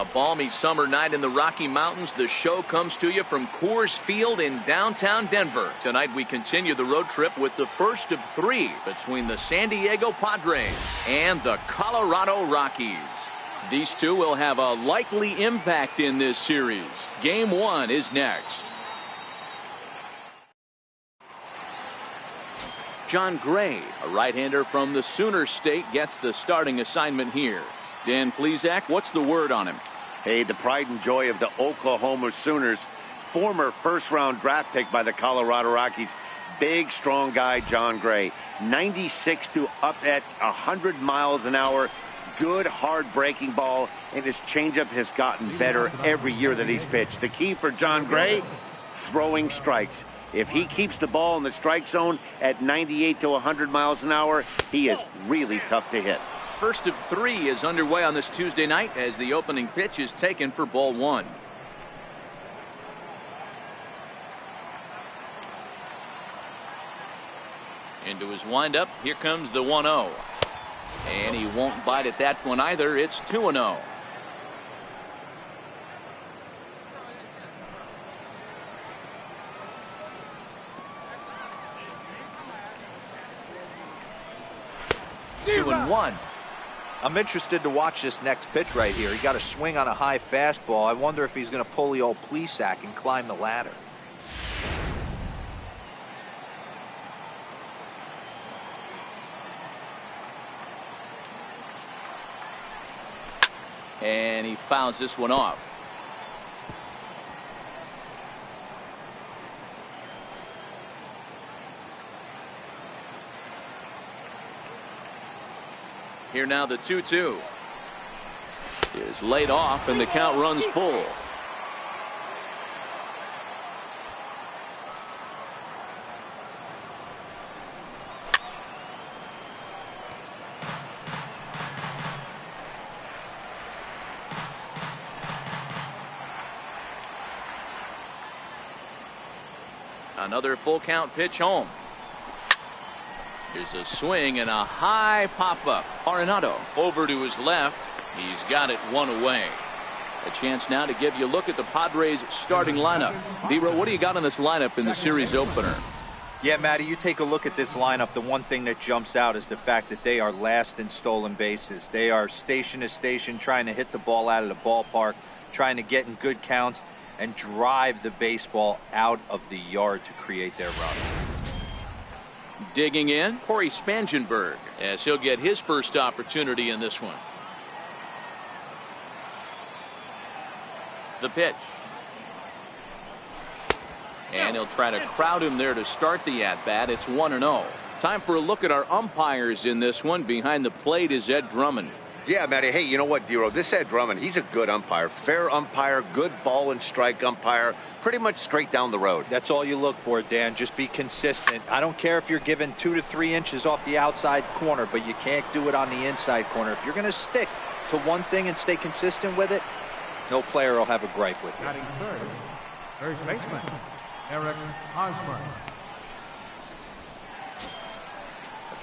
A balmy summer night in the Rocky Mountains. The show comes to you from Coors Field in downtown Denver. Tonight we continue the road trip with the first of three between the San Diego Padres and the Colorado Rockies. These two will have a likely impact in this series. Game one is next. John Gray, a right-hander from the Sooner State, gets the starting assignment here. Dan Plesac, what's the word on him? Hey, the pride and joy of the Oklahoma Sooners. Former first-round draft pick by the Colorado Rockies. Big, strong guy, John Gray. 96 to up at 100 miles an hour. Good, hard breaking ball, and his changeup has gotten better every year that he's pitched. The key for John Gray, throwing strikes. If he keeps the ball in the strike zone at 98 to 100 miles an hour, he is really tough to hit. First of three is underway on this Tuesday night as the opening pitch is taken for ball one. Into his windup. Here comes the 1-0. And he won't bite at that one either. It's 2-0. Two and one. I'm interested to watch this next pitch right here. He got a swing on a high fastball. I wonder if he's going to pull the old Plesac and climb the ladder. And he fouls this one off. Here now the 2-2 is laid off and the count runs full. Another full count pitch home. Here's a swing and a high pop-up. Arenado over to his left. He's got it one away. A chance now to give you a look at the Padres starting lineup. D-Row, what do you got on this lineup in the series opener? Yeah, Matty, you take a look at this lineup. The one thing that jumps out is the fact that they are last in stolen bases. They are station to station trying to hit the ball out of the ballpark, trying to get in good counts and drive the baseball out of the yard to create their run. Digging in, Corey Spangenberg, as he'll get his first opportunity in this one. The pitch. And he'll try to crowd him there to start the at-bat. It's 1-0. Time for a look at our umpires in this one. Behind the plate is Ed Drummond. Yeah, Matty. Hey, you know what, D-Row? This Ed Drummond, he's a good umpire. Fair umpire, good ball and strike umpire. Pretty much straight down the road. That's all you look for, Dan. Just be consistent. I don't care if you're given 2 to 3 inches off the outside corner, but you can't do it on the inside corner. If you're going to stick to one thing and stay consistent with it, no player will have a gripe with you. First baseman, Eric Hosmer.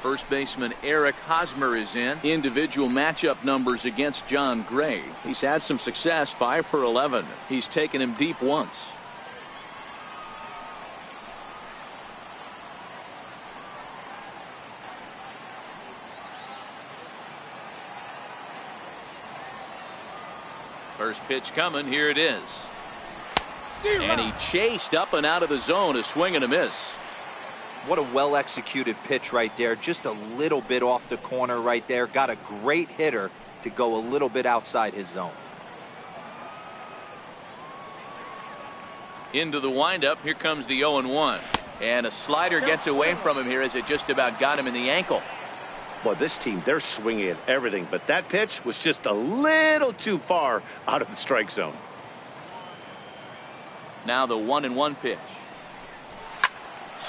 First baseman Eric Hosmer is in. Individual matchup numbers against John Gray. He's had some success, 5 for 11. He's taken him deep once. First pitch coming. Here it is. And he chased up and out of the zone. A swing and a miss. What a well-executed pitch right there. Just a little bit off the corner right there. Got a great hitter to go a little bit outside his zone. Into the windup. Here comes the 0-1. And a slider gets away from him here as it just about got him in the ankle. Well, this team, they're swinging at everything. But that pitch was just a little too far out of the strike zone. Now the 1-1 pitch.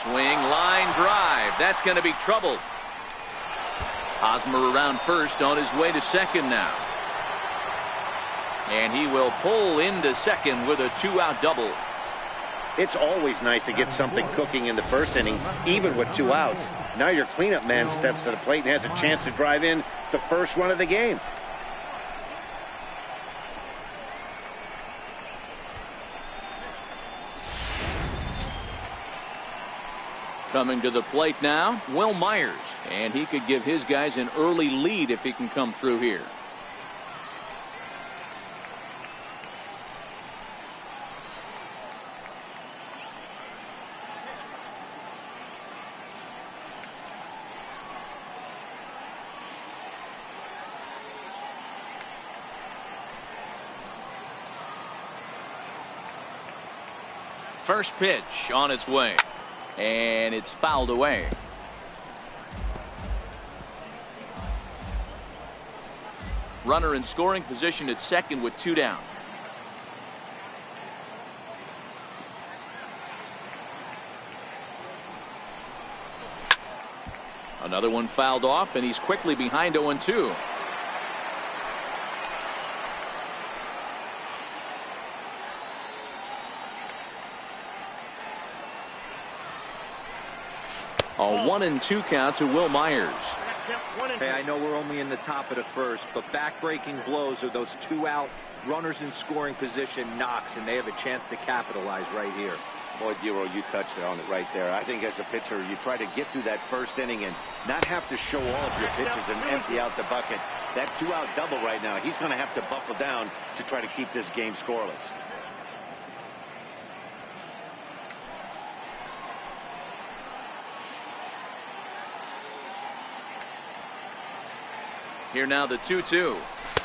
Swing, line drive. That's going to be trouble. Hosmer around first, on his way to second now. And he will pull into second with a 2-out double. It's always nice to get something cooking in the first inning, even with 2 outs. Now your cleanup man steps to the plate and has a chance to drive in the first run of the game. Coming to the plate now, Will Myers. And he could give his guys an early lead if he can come through here. First pitch on its way. And it's fouled away. Runner in scoring position at second with 2 down. Another one fouled off, and he's quickly behind 0-2. A 1-2 count to Will Myers. Hey, I know we're only in the top of the first, but back-breaking blows are those 2 out runners in scoring position knocks, and they have a chance to capitalize right here. Boy, Dero, you touched on it right there. I think as a pitcher, you try to get through that first inning and not have to show all of your pitches and empty out the bucket. That 2-out double right now, he's going to have to buckle down to try to keep this game scoreless. Here now the 2-2.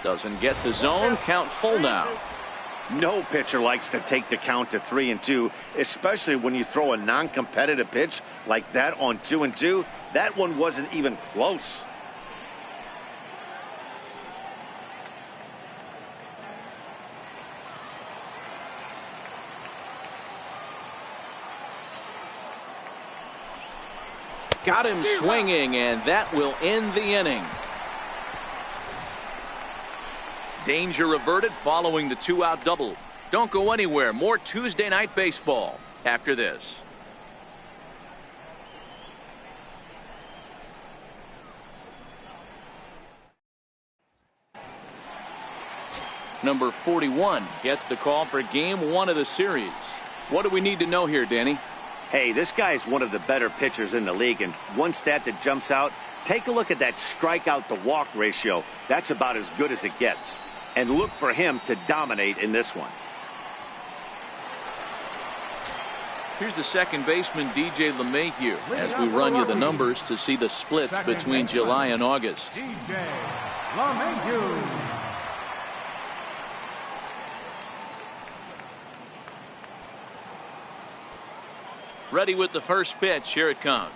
Doesn't get the zone. Count full now. No pitcher likes to take the count to 3-2, especially when you throw a non-competitive pitch like that on 2-2. That one wasn't even close. Got him swinging, and that will end the inning. Danger averted following the 2-out double. Don't go anywhere. More Tuesday night baseball after this. Number 41 gets the call for game 1 of the series. What do we need to know here, Danny? Hey, this guy is one of the better pitchers in the league, and one stat that jumps out, take a look at that strikeout to walk ratio. That's about as good as it gets. And look for him to dominate in this one. Here's the second baseman, DJ LeMahieu, as we run you the numbers to see the splits between July and August. DJ LeMahieu. Ready with the first pitch. Here it comes.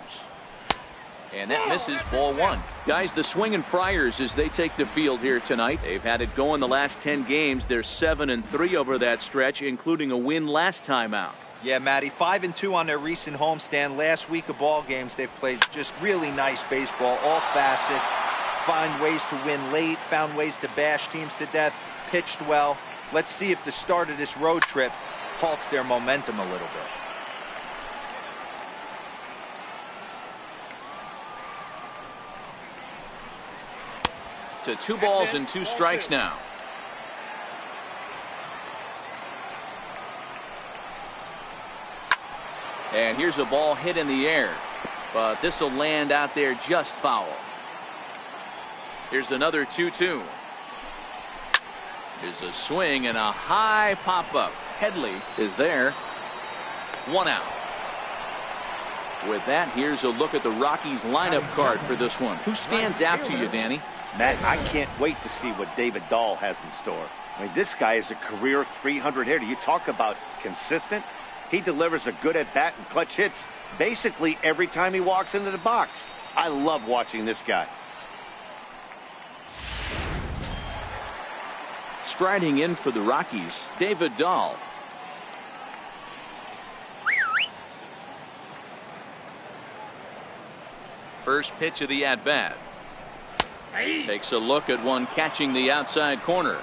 And that misses, ball 1. Guys, the swinging Friars as they take the field here tonight. They've had it going the last 10 games. They're 7-3 over that stretch, including a win last time out. Yeah, Matty, 5-2 on their recent homestand. Last week of ball games, they've played just really nice baseball, all facets. Find ways to win late, found ways to bash teams to death, pitched well. Let's see if the start of this road trip halts their momentum a little bit. To 2 balls and 2 strikes now. And here's a ball hit in the air, but this will land out there just foul. Here's another 2-2. Here's a swing and a high pop-up. Headley is there. 1 out. With that, here's a look at the Rockies lineup card for this one. Who stands out to you, Danny? Matt, I can't wait to see what David Dahl has in store. I mean, this guy is a career 300 hitter. You talk about consistent. He delivers a good at-bat and clutch hits basically every time he walks into the box. I love watching this guy. Striding in for the Rockies, David Dahl. First pitch of the at-bat. Takes a look at one catching the outside corner.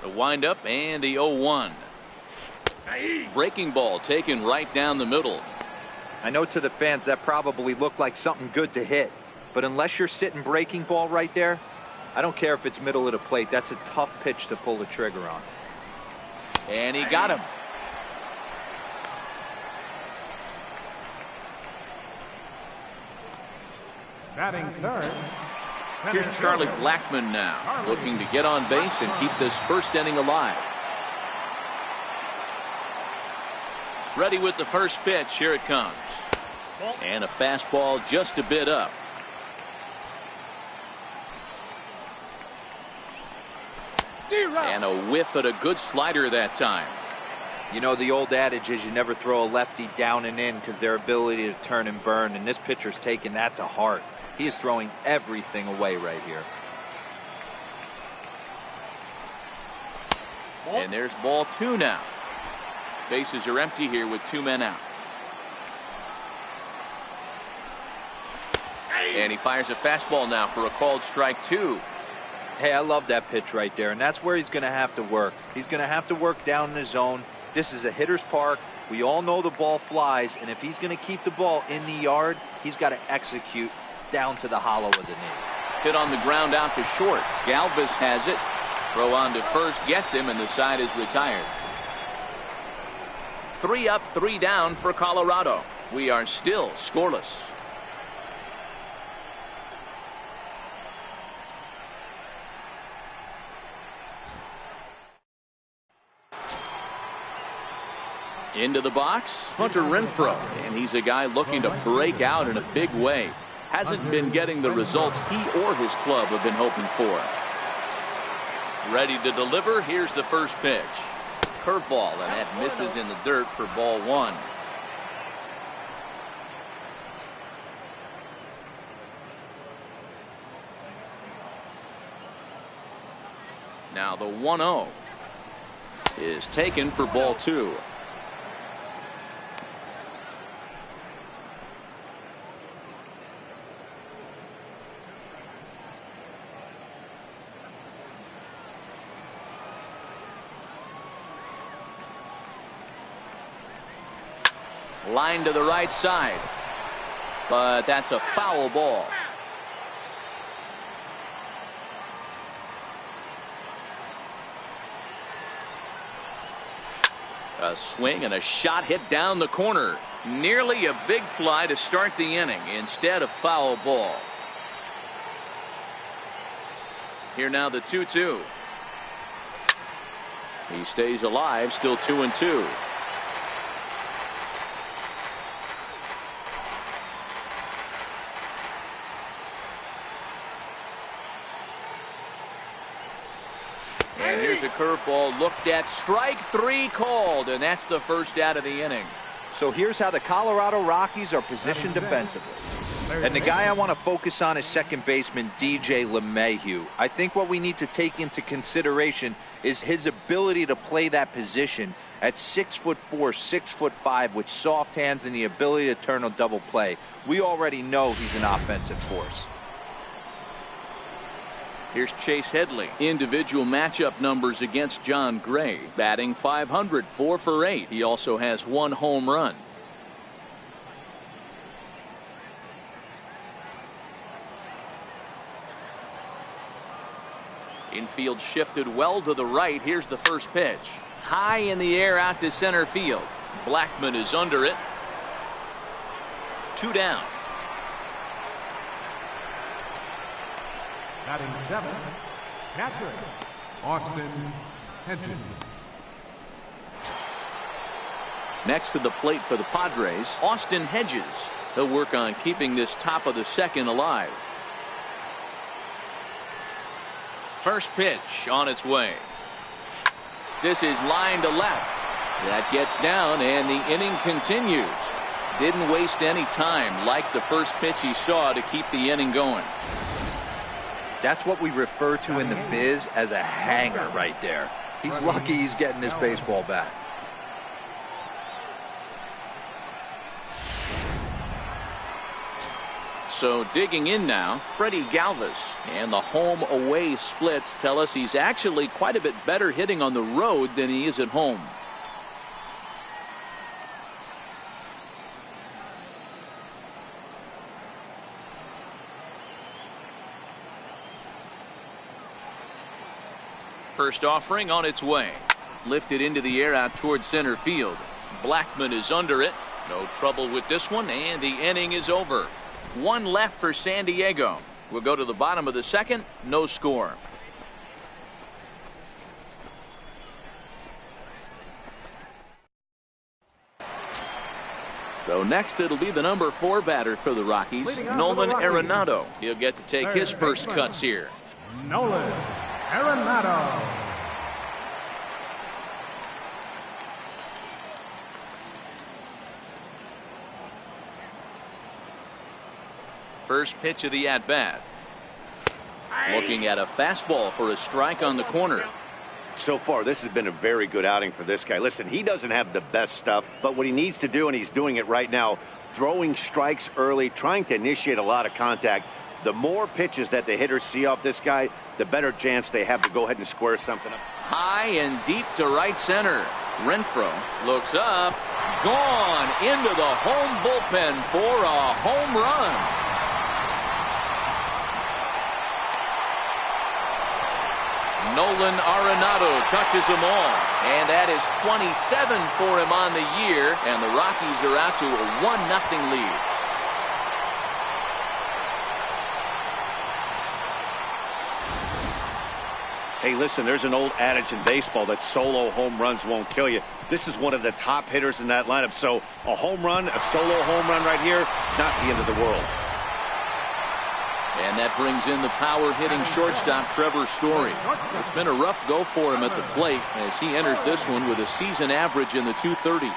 The windup and the 0-1. Breaking ball taken right down the middle. I know to the fans that probably looked like something good to hit, But unless you're sitting breaking ball right there, I don't care if it's middle of the plate. That's a tough pitch to pull the trigger on. And he got him. Batting third. Here's Charlie Blackmon now, looking to get on base and keep this first inning alive. Ready with the first pitch. Here it comes. And a fastball just a bit up. And a whiff at a good slider that time. You know, the old adage is you never throw a lefty down and in because their ability to turn and burn, and this pitcher's taking that to heart. He is throwing everything away right here. And there's ball 2 now. Bases are empty here with 2 men out. And he fires a fastball now for a called strike 2. Hey, I love that pitch right there, and that's where he's going to have to work. He's going to have to work down in the zone. This is a hitter's park. We all know the ball flies, and if he's going to keep the ball in the yard, he's got to execute down to the hollow of the knee. Hit on the ground out to short. Galvis has it. Throw on to first, gets him, and the side is retired. 3 up, 3 down for Colorado. We are still scoreless. Into the box, Hunter Renfroe, and he's a guy looking to break out in a big way. Hasn't been getting the results he or his club have been hoping for. Ready to deliver. Here's the first pitch. Curveball, and that misses in the dirt for ball 1. Now the 1-0 is taken for ball 2. Line to the right side, but that's a foul ball. A swing and a shot hit down the corner. Nearly a big fly to start the inning. Instead, a foul ball. Here now the 2-2. He stays alive, still 2-2. And here's a curveball looked at. Strike 3 called, and that's the first out of the inning. So here's how the Colorado Rockies are positioned defensively. And the guy I want to focus on is second baseman DJ LeMahieu. I think what we need to take into consideration is his ability to play that position at 6'4", 6'5", with soft hands and the ability to turn a double play. We already know he's an offensive force. Here's Chase Headley. Individual matchup numbers against John Gray. Batting .500, 4 for 8. He also has 1 home run. Infield shifted well to the right. Here's the first pitch. High in the air out to center field. Blackmon is under it. 2 down. Batting 7, catcher, Austin Hedges. Next to the plate for the Padres, Austin Hedges. He'll work on keeping this top of the second alive. First pitch on its way. This is line to left. That gets down, and the inning continues. Didn't waste any time, like the first pitch he saw, to keep the inning going. That's what we refer to in the biz as a hanger right there. He's lucky he's getting this baseball back. So digging in now, Freddie Galvis, and the home-away splits tell us he's actually quite a bit better hitting on the road than he is at home. First offering on its way. Lifted into the air out towards center field. Blackman is under it. No trouble with this one, and the inning is over. One left for San Diego. We'll go to the bottom of the second. No score. So next it'll be the number 4 batter for the Rockies, Nolan Arenado. He'll get to take his first cuts here. Nolan Arenado. First pitch of the at-bat. Looking at a fastball for a strike on the corner. So far, this has been a very good outing for this guy. Listen, he doesn't have the best stuff, but what he needs to do, and he's doing it right now, throwing strikes early, trying to initiate a lot of contact. The more pitches that the hitters see off this guy, the better chance they have to go ahead and square something up. High and deep to right center. Renfroe looks up. Gone into the home bullpen for a home run. Nolan Arenado touches them all, and that is 27 for him on the year, and the Rockies are out to a 1-0 lead. Hey, listen, there's an old adage in baseball that solo home runs won't kill you. This is one of the top hitters in that lineup, so a home run, a solo home run right here, it's not the end of the world. And that brings in the power-hitting shortstop, Trevor Story. It's been a rough go for him at the plate as he enters this one with a season average in the 230s.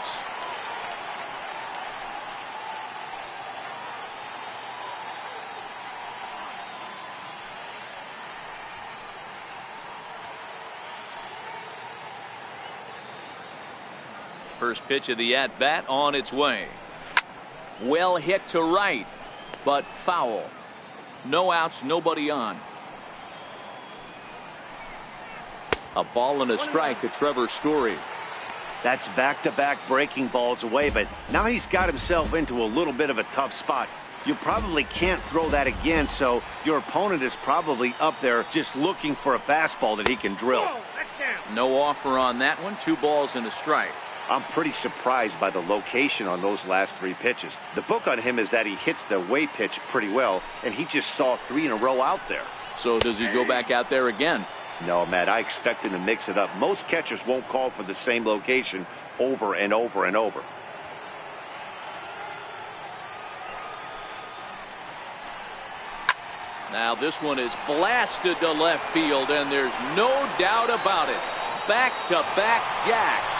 First pitch of the at-bat on its way. Well hit to right, but foul. No outs, nobody on. A ball and a strike to Trevor Story. That's back-to-back breaking balls away, but now he's got himself into a little bit of a tough spot. You probably can't throw that again, so your opponent is probably up there just looking for a fastball that he can drill. No offer on that one. 2 balls and a strike. I'm pretty surprised by the location on those last 3 pitches. The book on him is that he hits the away pitch pretty well, and he just saw 3 in a row out there. So does he go back out there again? No, Matt, I expect him to mix it up. Most catchers won't call for the same location over and over and over. Now this one is blasted to left field, and there's no doubt about it. Back-to-back jacks.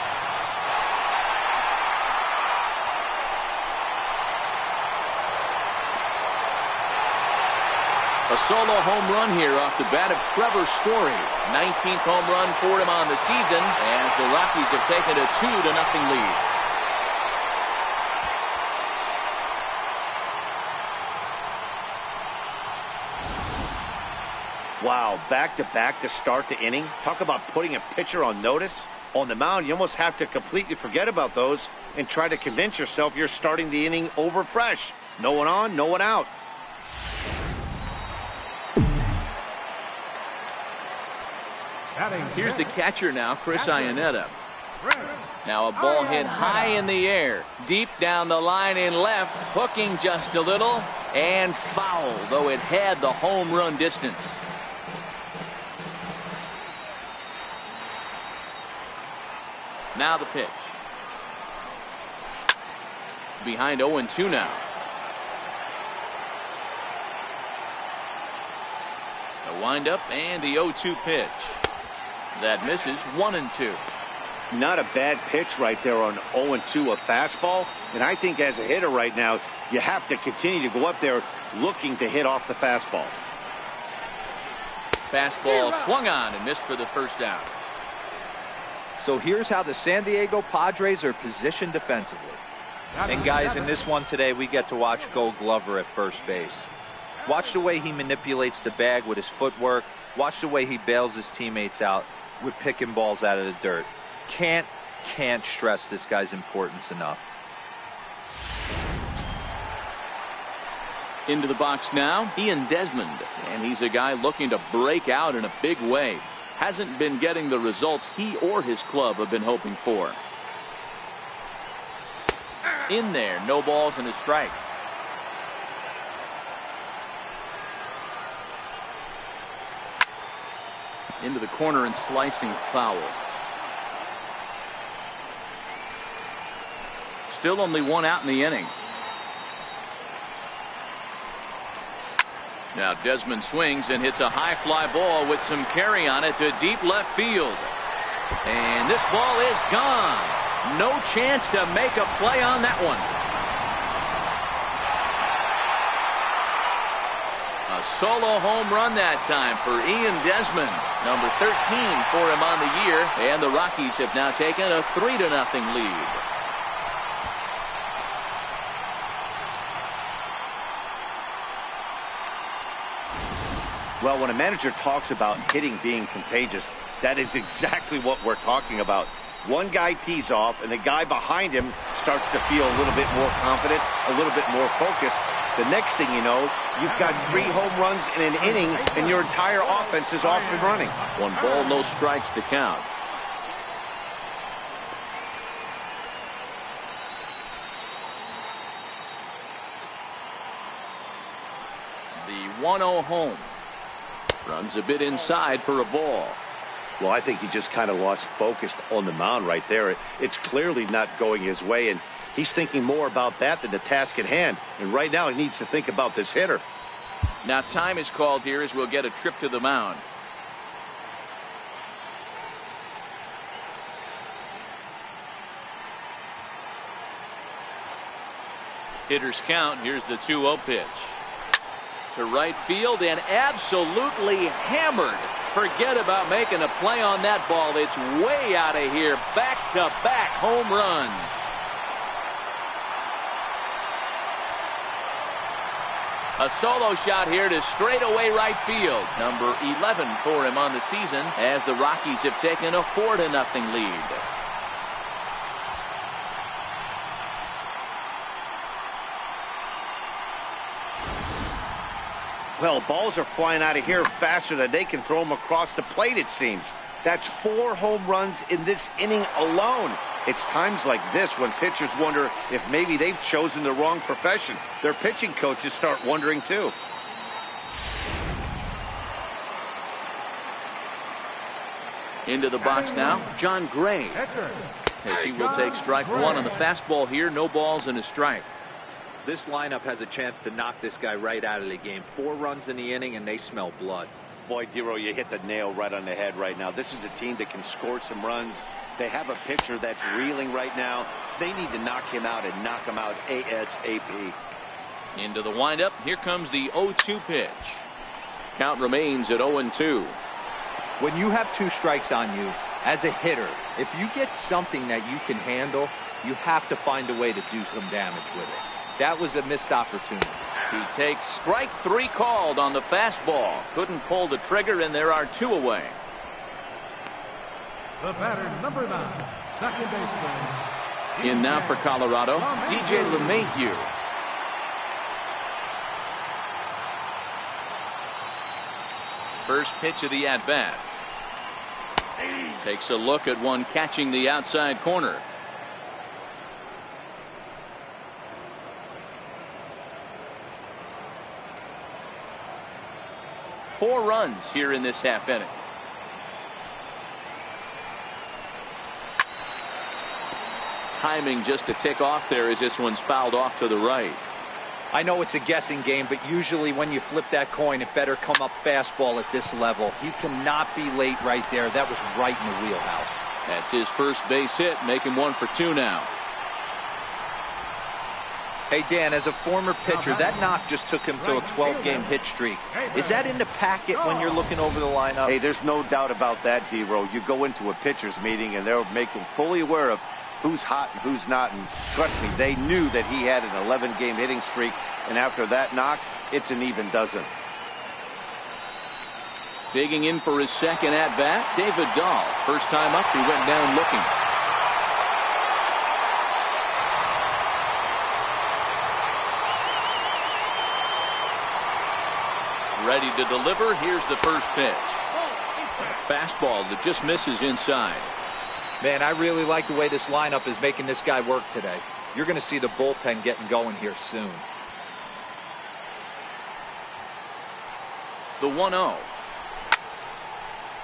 A solo home run here off the bat of Trevor Story. 19th home run for him on the season, and the Rockies have taken a 2-0 lead. Wow, back-to-back to start the inning. Talk about putting a pitcher on notice. On the mound, you almost have to completely forget about those and try to convince yourself you're starting the inning over fresh. No one on, no one out. Here's the catcher now, Chris Iannetta. Now a ball hit high in the air, deep down the line in left, hooking just a little, and foul, though it had the home run distance. Now the pitch. Behind 0-2 now. The windup and the 0-2 pitch. That misses. 1-2. Not a bad pitch right there on 0-2, a fastball. And I think as a hitter right now, you have to continue to go up there looking to hit off the fastball. Fastball swung on and missed for the first down. So here's how the San Diego Padres are positioned defensively. And guys, in this one today, we get to watch Gold Glover at first base. Watch the way he manipulates the bag with his footwork. Watch the way he bails his teammates out with picking balls out of the dirt. Can't stress this guy's importance enough. Into the box now, Ian Desmond, and he's a guy looking to break out in a big way. hasn't been getting the results he or his club have been hoping for. In there, no balls and a strike. Into the corner and slicing foul. Still only one out in the inning. Now Desmond swings and hits a high fly ball with some carry on it to deep left field. And this ball is gone. No chance to make a play on that one. A solo home run that time for Ian Desmond. Number 13 for him on the year. And the Rockies have now taken a 3-0 lead. Well, when a manager talks about hitting being contagious, that is exactly what we're talking about. One guy tees off, and the guy behind him starts to feel a little bit more confident, a little bit more focused. The next thing you know, you've got 3 home runs in an inning, and your entire offense is off and running. 1 ball, no strikes to count. The 1-0 home. Runs a bit inside for a ball. Well, I think he just kind of lost focus on the mound right there. It's clearly not going his way, and he's thinking more about that than the task at hand. And right now he needs to think about this hitter. Now time is called here as we'll get a trip to the mound. Hitters count. Here's the 2-0 pitch. To right field and absolutely hammered. Forget about making a play on that ball. It's way out of here. Back-to-back home runs. A solo shot here to straightaway right field. Number 11 for him on the season as the Rockies have taken a 4-0 lead. Well, balls are flying out of here faster than they can throw them across the plate, it seems. That's 4 home runs in this inning alone. It's times like this when pitchers wonder if maybe they've chosen the wrong profession. Their pitching coaches start wondering too. Into the box now, John Gray. As he will take strike 1 on the fastball here. No balls and a strike. This lineup has a chance to knock this guy right out of the game. 4 runs in the inning, and they smell blood. Boy, Dero, you hit the nail right on the head right now. This is a team that can score some runs. They have a pitcher that's reeling right now. They need to knock him out and knock him out ASAP. Into the windup. Here comes the 0-2 pitch. Count remains at 0-2. When you have 2 strikes on you, as a hitter, if you get something that you can handle, you have to find a way to do some damage with it. That was a missed opportunity. He takes strike 3 called on the fastball. Couldn't pull the trigger, and there are 2 away. The batter, number 9, second baseman. In now for Colorado, DJ LeMahieu. First pitch of the at-bat. Takes a look at one catching the outside corner. Four runs here in this half inning. Timing just to tick off there as this one's fouled off to the right. I know it's a guessing game, but usually when you flip that coin, it better come up fastball at this level. He cannot be late right there. That was right in the wheelhouse. That's his first base hit, making 1 for 2 now. Hey, Dan, as a former pitcher, that knock just took him to a 12-game hit streak. Is that in the packet when you're looking over the lineup? Hey, there's no doubt about that, D-Row. You go into a pitcher's meeting, and they'll make him fully aware of who's hot and who's not. And trust me, they knew that he had an 11-game hitting streak. And after that knock, it's an even dozen. Digging in for his second at-bat, David Dahl. First time up, he went down looking. Ready to deliver. Here's the first pitch. fastball that just misses inside. Man, I really like the way this lineup is making this guy work today. You're going to see the bullpen getting going here soon. The 1-0.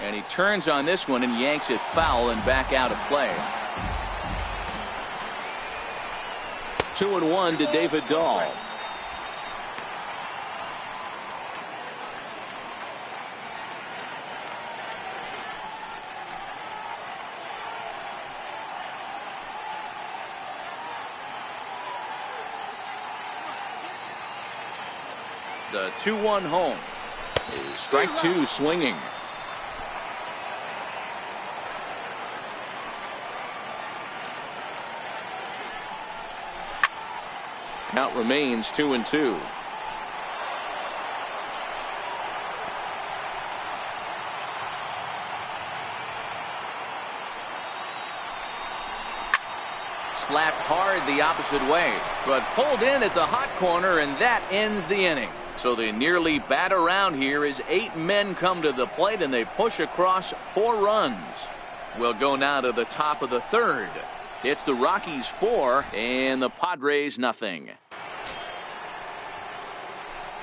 And he turns on this one and yanks it foul and back out of play. 2-1 to David Dahl. The 2-1 home is strike two swinging. Count remains 2-2. Slapped hard the opposite way, but pulled in at the hot corner, and that ends the inning. So they nearly bat around here as 8 men come to the plate and they push across 4 runs. We'll go now to the top of the third. It's the Rockies 4 and the Padres nothing.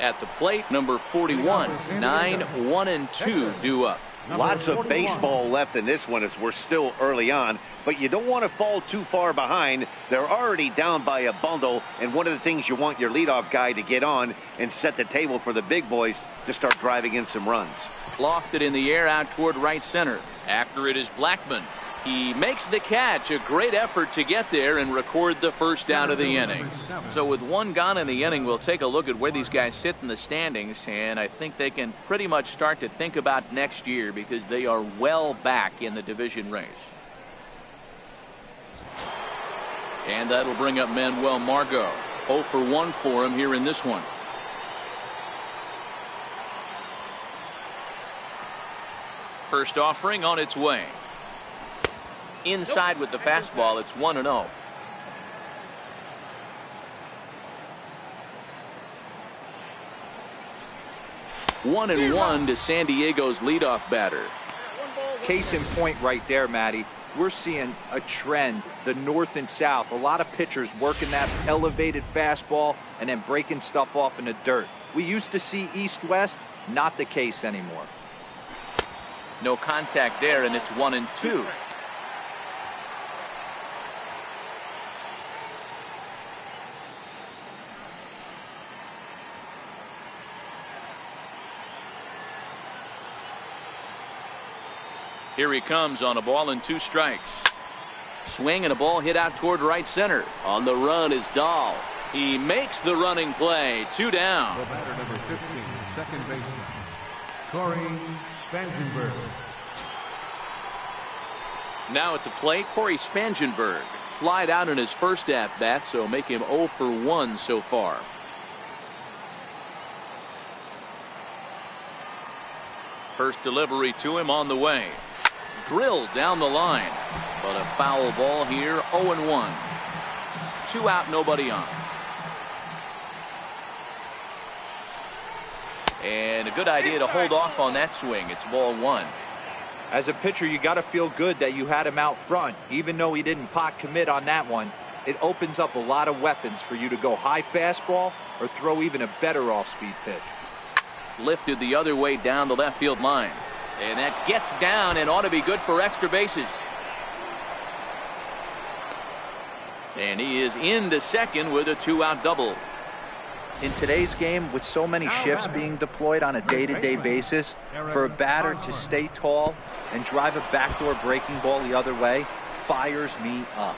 At the plate, number 41, 9-1-2 due up. Lots of baseball left in this one as we're still early on, but you don't want to fall too far behind. They're already down by a bundle, and one of the things you want your leadoff guy to get on and set the table for the big boys to start driving in some runs. Lofted in the air out toward right center. After it is Blackman. He makes the catch. A great effort to get there and record the first out of the inning. So with 1 gone in the inning, we'll take a look at where these guys sit in the standings, and I think they can pretty much start to think about next year because they are well back in the division race. And that'll bring up Manuel Margot. 0 for 1 for him here in this one. First offering on its way. Inside with the fastball, it's 1-0. One and 1 to San Diego's leadoff batter. Case in point right there, Matty. We're seeing a trend, the north and south. A lot of pitchers working that elevated fastball and then breaking stuff off in the dirt. We used to see east-west, not the case anymore. No contact there, and it's 1-2. Here he comes on a ball and 2 strikes. Swing and a ball hit out toward right center. On the run is Dahl. He makes the running play. 2 down. The batter number 15, second baseman, Corey Spangenberg. Now at the plate, Corey Spangenberg. Flied out in his first at-bat, so make him 0 for 1 so far. First delivery to him on the way. Drilled down the line, but a foul ball here. 0-1. 2 out, nobody on. And a good idea to hold off on that swing. It's ball 1. As a pitcher, you got to feel good that you had him out front. Even though he didn't pot commit on that one, it opens up a lot of weapons for you to go high fastball or throw even a better off-speed pitch. Lifted the other way down the left field line. And that gets down and ought to be good for extra bases. And he is into second with a 2-out double. In today's game, with so many shifts being deployed on a day-to-day basis, for a batter to stay tall and drive a backdoor breaking ball the other way fires me up.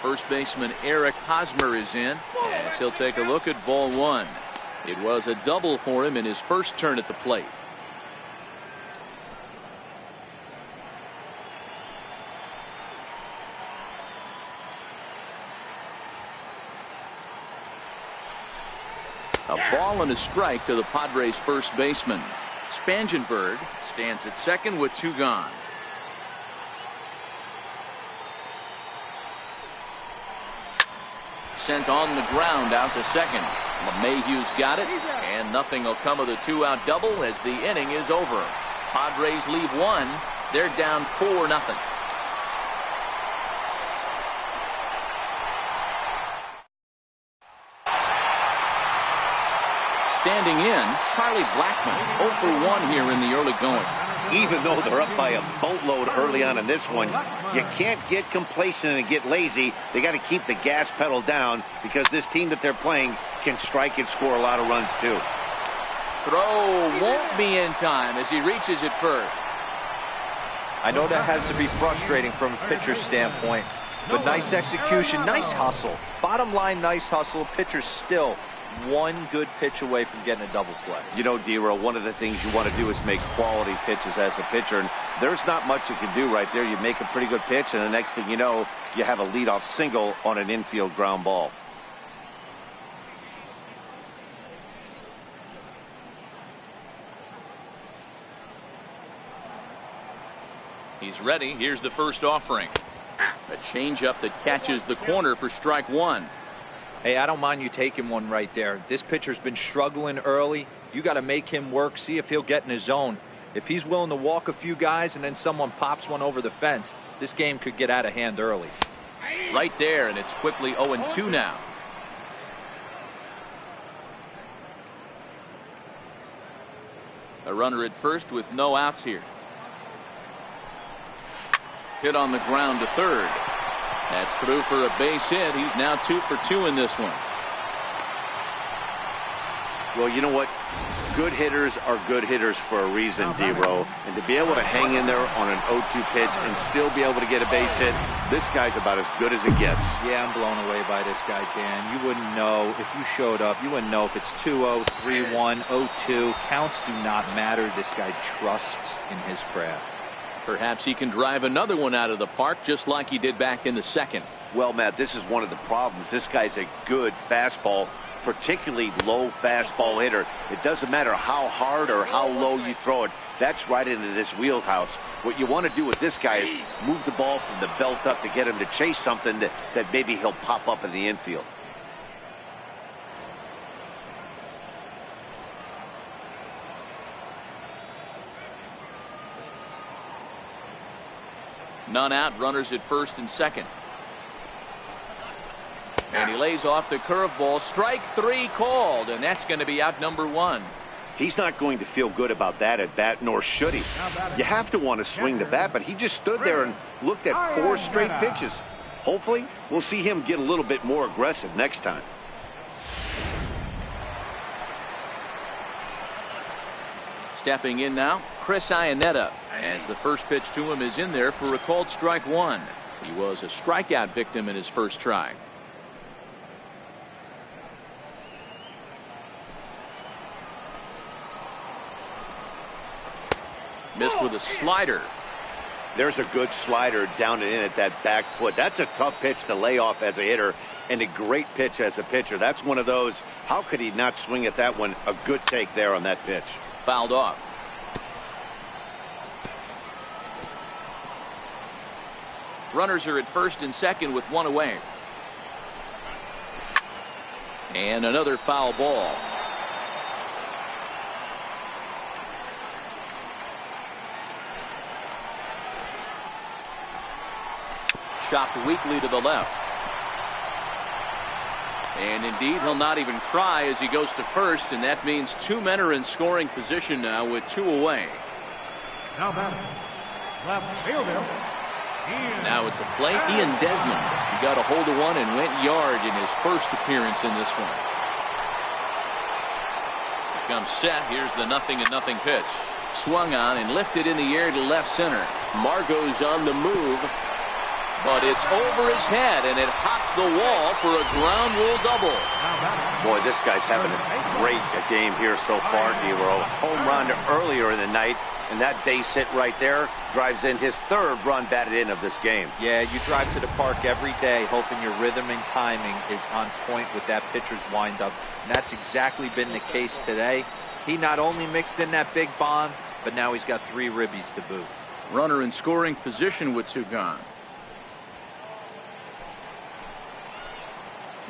First baseman Eric Hosmer is in as he'll take a look at ball 1. It was a double for him in his first turn at the plate. A ball and a strike to the Padres first baseman. Spangenberg stands at second with 2 gone. Sent on the ground out to second. LeMahieu's got it, and nothing will come of the 2-out double as the inning is over. Padres leave 1. They're down 4-0. Standing in, Charlie Blackmon, 0 for 1 here in the early going. Even though they're up by a boatload early on in this one, you can't get complacent and get lazy. They got to keep the gas pedal down because this team that they're playing can strike and score a lot of runs too. Throw won't be in time as he reaches it first. I know that has to be frustrating from a pitcher's standpoint, but nice execution, nice hustle. Bottom line, nice hustle. Pitcher's still one good pitch away from getting a double play. You know, D-Row, one of the things you want to do is make quality pitches as a pitcher, and there's not much you can do right there. You make a pretty good pitch, and the next thing you know, you have a leadoff single on an infield ground ball. He's ready. Here's the first offering. A changeup that catches the corner for strike 1. Hey, I don't mind you taking one right there. This pitcher's been struggling early. You got to make him work, see if he'll get in his zone. If he's willing to walk a few guys and then someone pops one over the fence, this game could get out of hand early. Right there, and it's quickly 0-2 now. A runner at first with no outs here. Hit on the ground to third. That's through for a base hit. He's now 2 for 2 in this one. Well, you know what? Good hitters are good hitters for a reason, D-Row. And to be able to hang in there on an 0-2 pitch and still be able to get a base hit, this guy's about as good as it gets. Yeah, I'm blown away by this guy, Dan. You wouldn't know if you showed up. You wouldn't know if it's 2-0, 3-1, 0-2. Counts do not matter. This guy trusts in his craft. Perhaps he can drive another one out of the park just like he did back in the second. Well, Matt, this is one of the problems. This guy's a good fastball, particularly low fastball hitter. It doesn't matter how hard or how low you throw it. That's right into this wheelhouse. What you want to do with this guy is move the ball from the belt up to get him to chase something that maybe he'll pop up in the infield. None out, runners at first and second. And he lays off the curveball. Strike 3 called, and that's going to be out number 1. He's not going to feel good about that at bat, nor should he. You have to want to swing the bat, but he just stood there and looked at 4 straight pitches. Hopefully, we'll see him get a little bit more aggressive next time. Stepping in now, Chris Iannetta, as the first pitch to him is in there for a called strike 1. He was a strikeout victim in his first try. Missed with a slider. There's a good slider down and in at that back foot. That's a tough pitch to lay off as a hitter and a great pitch as a pitcher. That's one of those, how could he not swing at that one? A good take there on that pitch. Fouled off. Runners are at first and second with 1 away. And another foul ball. Chopped weakly to the left. And indeed, he'll not even try as he goes to first, and that means 2 men are in scoring position now with 2 away. Now batting, left fielder. Now at the plate, Ian Desmond. He got a hold of one and went yard in his first appearance in this one. Here comes set. Here's the 0-0 pitch. Swung on and lifted in the air to left center. Margot's on the move, but it's over his head, and it hops the wall for a ground rule double. Boy, this guy's having a great game here so far, D-Row. Home run earlier in the night, and that base hit right there drives in his 3rd run batted in of this game. Yeah, you drive to the park every day hoping your rhythm and timing is on point with that pitcher's windup, and that's exactly been the case today. He not only mixed in that big bond, but now he's got 3 ribbies to boot. Runner in scoring position with 2 gone.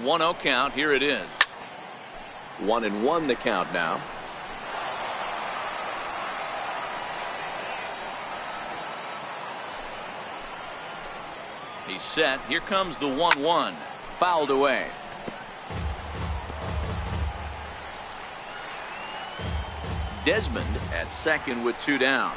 1-0 count. Here it is. 1-1 the count now. He's set. Here comes the 1-1. Fouled away. Desmond at second with 2 down.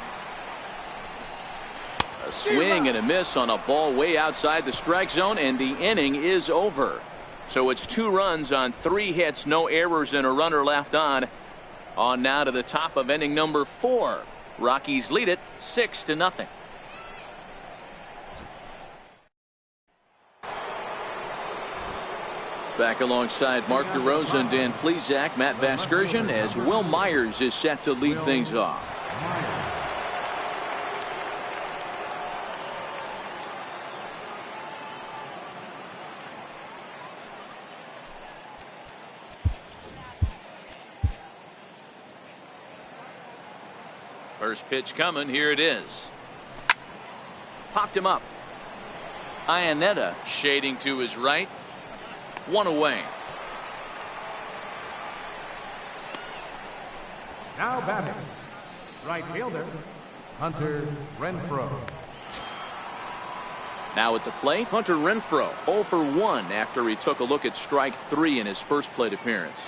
A swing and a miss on a ball way outside the strike zone, and the inning is over. So it's 2 runs on 3 hits, no errors, and a runner left on. On now to the top of inning number 4. Rockies lead it 6-0. Back alongside Mark DeRosa and Dan Plesac, Matt Vasgersian, as Will Myers is set to lead things off. First pitch coming. Here it is. Popped him up. Iannetta shading to his right. 1 away. Now batting, right fielder, Hunter Renfroe. Now at the plate, Hunter Renfroe 0 for 1 after he took a look at strike 3 in his first plate appearance.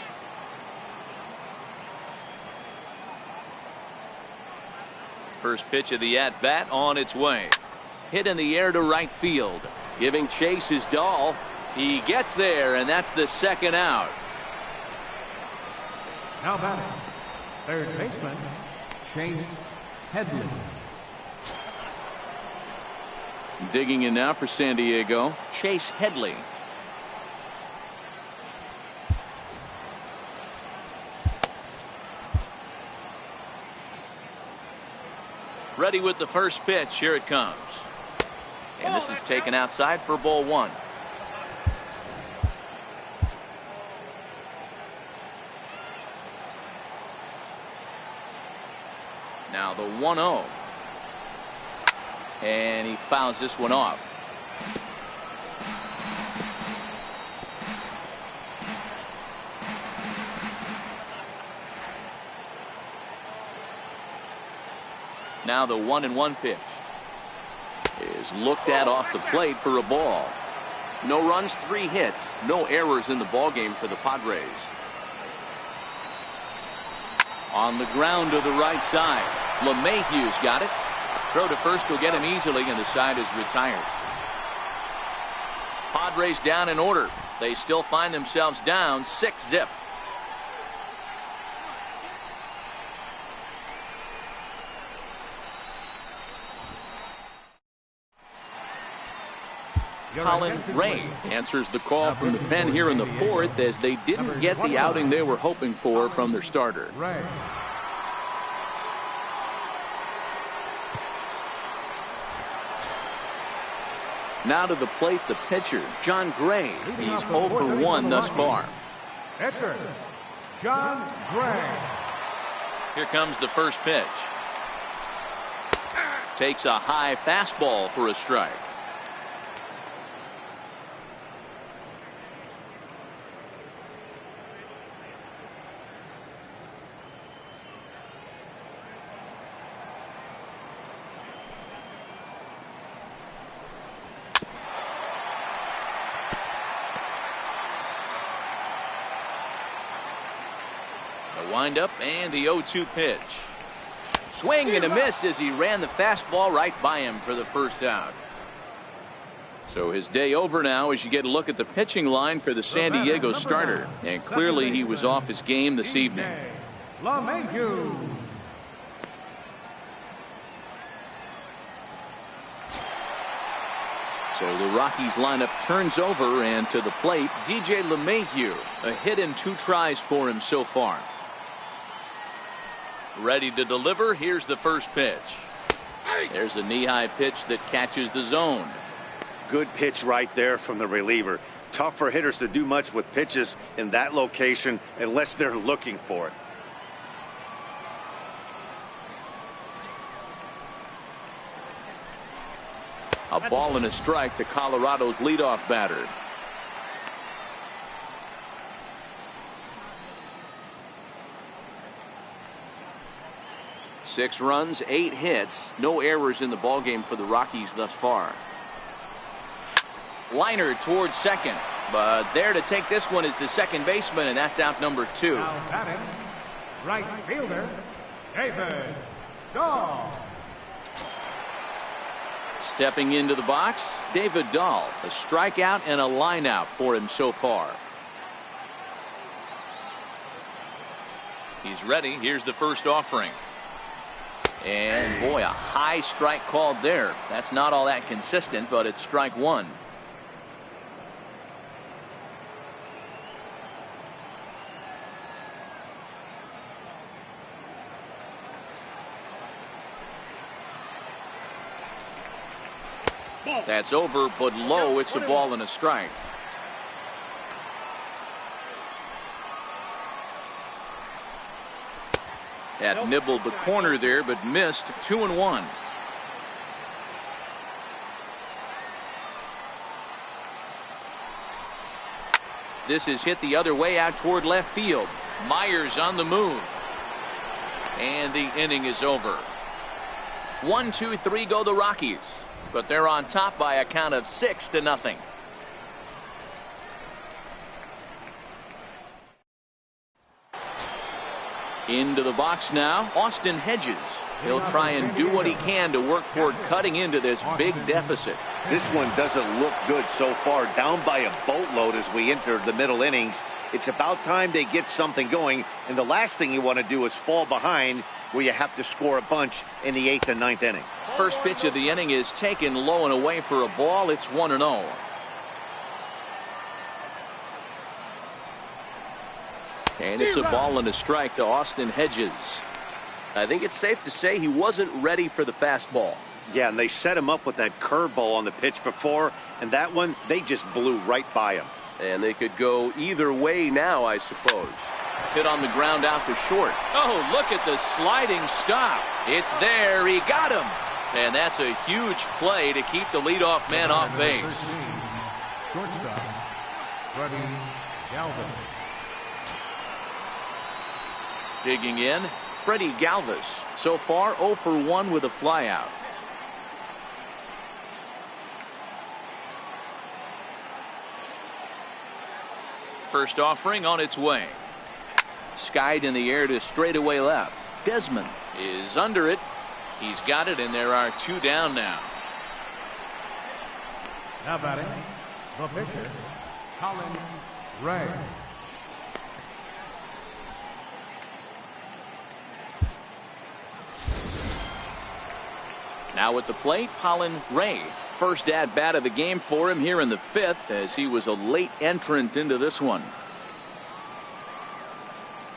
First pitch of the at-bat on its way. Hit in the air to right field. Giving chase is Dahl. He gets there, and that's the 2nd out. Now batting, third baseman, Chase Headley. Digging in now for San Diego, Chase Headley. Ready with the first pitch. Here it comes. And this is taken outside for ball 1. Now the 1-0. And he fouls this one off. Now the 1-1 pitch is looked at off the plate for a ball. No runs, 3 hits, no errors in the ballgame for the Padres. On the ground to the right side. LeMahieu's got it. Throw to first will get him easily, and the side is retired. Padres down in order. They still find themselves down 6-0. Colin Ray answers the call from the pen here in the 4th, as they didn't get the outing they were hoping for from their starter. Now to the plate, the pitcher, John Gray. He's 0 for 1 thus far. Pitcher, John Gray. Here comes the first pitch. Takes a high fastball for a strike. Windup and the 0-2 pitch. Swing and a miss as he ran the fastball right by him for the first out. So his day over now as you get a look at the pitching line for the San Diego starter. And clearly he was off his game this evening. LeMahieu. So the Rockies lineup turns over, and to the plate, DJ LeMahieu. A hit in 2 tries for him so far. Ready to deliver. Here's the first pitch. There's a knee-high pitch that catches the zone. Good pitch right there from the reliever. Tough for hitters to do much with pitches in that location unless they're looking for it. A ball and a strike to Colorado's leadoff batter. Six runs, 8 hits, no errors in the ballgame for the Rockies thus far. Liner towards second, but there to take this one is the second baseman, and that's out number 2. Now batting, right fielder, David Dahl. Stepping into the box, David Dahl. A strikeout and a lineout for him so far. He's ready. Here's the first offering. And boy, a high strike called there. That's not all that consistent, but it's strike 1. That's over, but low. It's a ball and a strike. That nibbled the corner there, but missed. 2-1. This is hit the other way out toward left field. Myers on the move. And the inning is over. 1-2-3 go the Rockies, but they're on top by a count of 6-0. Into the box now, Austin Hedges. He'll try and do what he can to work toward cutting into this big deficit. This one doesn't look good so far. Down by a boatload as we enter the middle innings. It's about time they get something going, and the last thing you want to do is fall behind where you have to score a bunch in the 8th and 9th inning. First pitch of the inning is taken low and away for a ball. It's 1-0. And it's a ball and a strike to Austin Hedges. I think it's safe to say he wasn't ready for the fastball. Yeah, and they set him up with that curveball on the pitch before, and that one, they just blew right by him. And they could go either way now, I suppose. Hit on the ground out to short. Oh, look at the sliding stop. It's there. He got him. And that's a huge play to keep the leadoff man off base. 13, shortstop, Freddie Galvin. Digging in, Freddie Galvis. So far 0 for 1 with a flyout. First offering on its way. Skied in the air to straightaway left. Desmond is under it. He's got it, and there are 2 down now. Now batting, the pitcher, Colin Ray. Now at the plate, Colin Ray. First at bat of the game for him here in the 5th, as he was a late entrant into this one.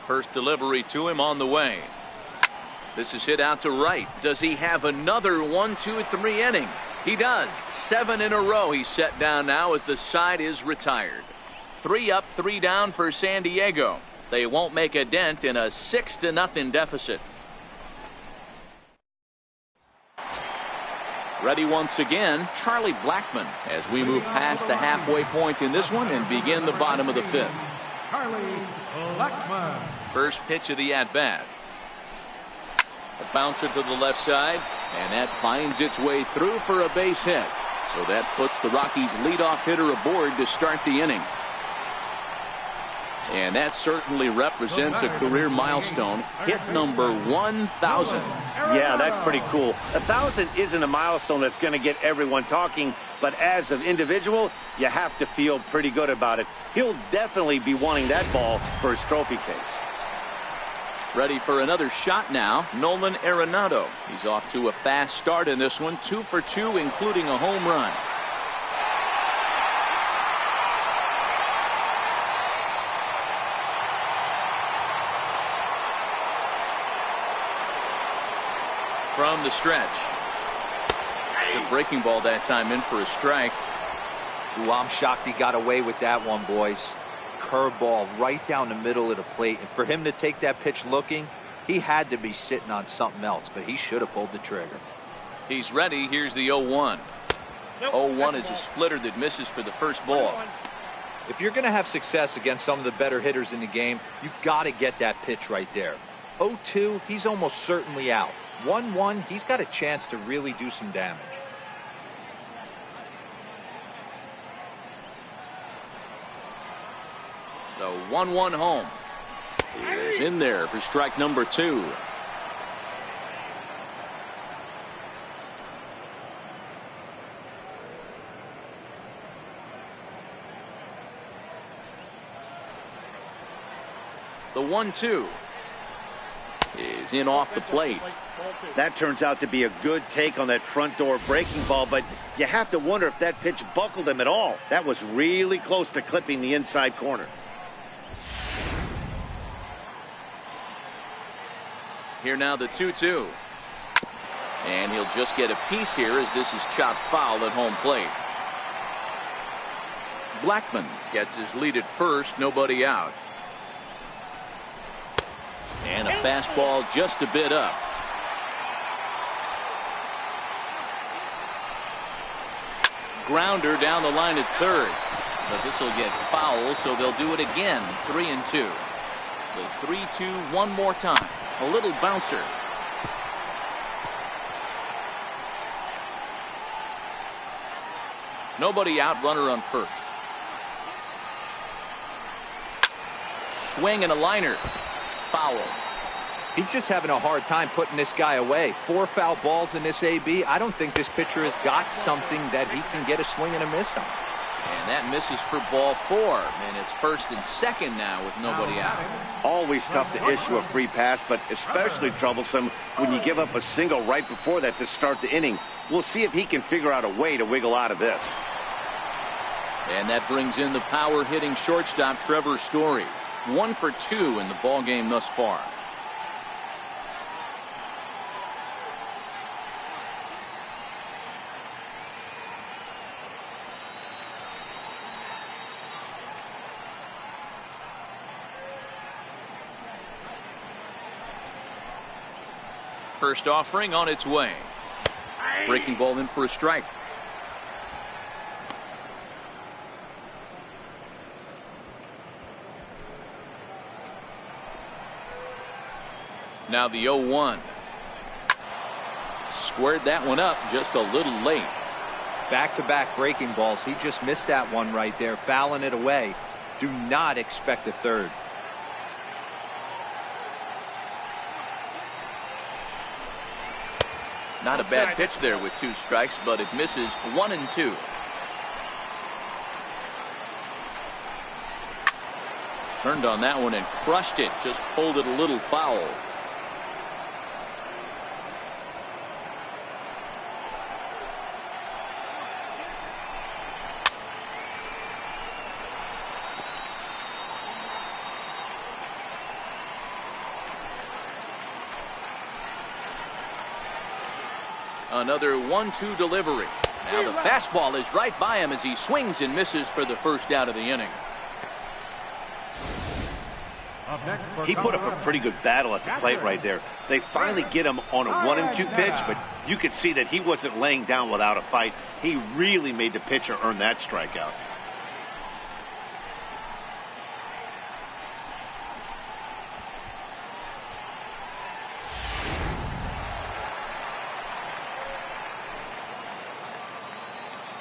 First delivery to him on the way. This is hit out to right. Does he have another 1-2-3 inning? He does. 7 in a row he's set down now as the side is retired. 3 up, 3 down for San Diego. They won't make a dent in a 6-0 deficit. Ready once again, Charlie Blackmon, as we move past the halfway point in this one and begin the bottom of the 5th. Charlie Blackmon. First pitch of the at-bat. A bouncer to the left side, and that finds its way through for a base hit. So that puts the Rockies' leadoff hitter aboard to start the inning. And that certainly represents a career milestone. Hit number 1,000. Yeah, that's pretty cool. 1,000 isn't a milestone that's going to get everyone talking, but as an individual, you have to feel pretty good about it. He'll definitely be wanting that ball for his trophy case. Ready for another shot now, Nolan Arenado. He's off to a fast start in this one, 2 for 2, including a home run. From the stretch. The breaking ball that time in for a strike. Ooh, I'm shocked he got away with that one, boys. Curveball right down the middle of the plate. And for him to take that pitch looking, he had to be sitting on something else, but he should have pulled the trigger. He's ready. Here's the 0-1. 0-1 is a splitter that misses for the first ball. If you're going to have success against some of the better hitters in the game, you've got to get that pitch right there. 0-2, he's almost certainly out. 1-1, he's got a chance to really do some damage. The 1-1 home is in there for strike number 2. The 1-2 is in off the plate. That turns out to be a good take on that front door breaking ball, but you have to wonder if that pitch buckled him at all. That was really close to clipping the inside corner. Here now the 2-2. And he'll just get a piece here as this is chopped foul at home plate. Blackman gets his lead at first, nobody out. And a fastball just a bit up. Grounder down the line at third. But this will get foul, so they'll do it again. 3-2. The 3-2 one more time. A little bouncer. Nobody out, runner on first. Swing and a liner. Foul. He's just having a hard time putting this guy away. 4 foul balls in this AB. I don't think this pitcher has got something that he can get a swing and a miss on. And that misses for ball 4. And it's first and second now with nobody out. Always tough to issue a free pass, but especially troublesome when you give up a single right before that to start the inning. We'll see if he can figure out a way to wiggle out of this. And that brings in the power hitting shortstop Trevor Story. 1 for 2 in the ball game thus far. First offering on its way. Breaking ball in for a strike. Now the 0-1. Squared that one up just a little late. Back-to-back breaking balls. He just missed that one right there, fouling it away. Do not expect a third. Not a bad pitch there with 2 strikes, but it misses 1-2. Turned on that one and crushed it. Just pulled it a little foul. Another 1-2 delivery. Now the fastball is right by him as he swings and misses for the first out of the inning. He put up a pretty good battle at the plate right there. They finally get him on a 1-2 pitch, but you could see that he wasn't laying down without a fight. He really made the pitcher earn that strikeout.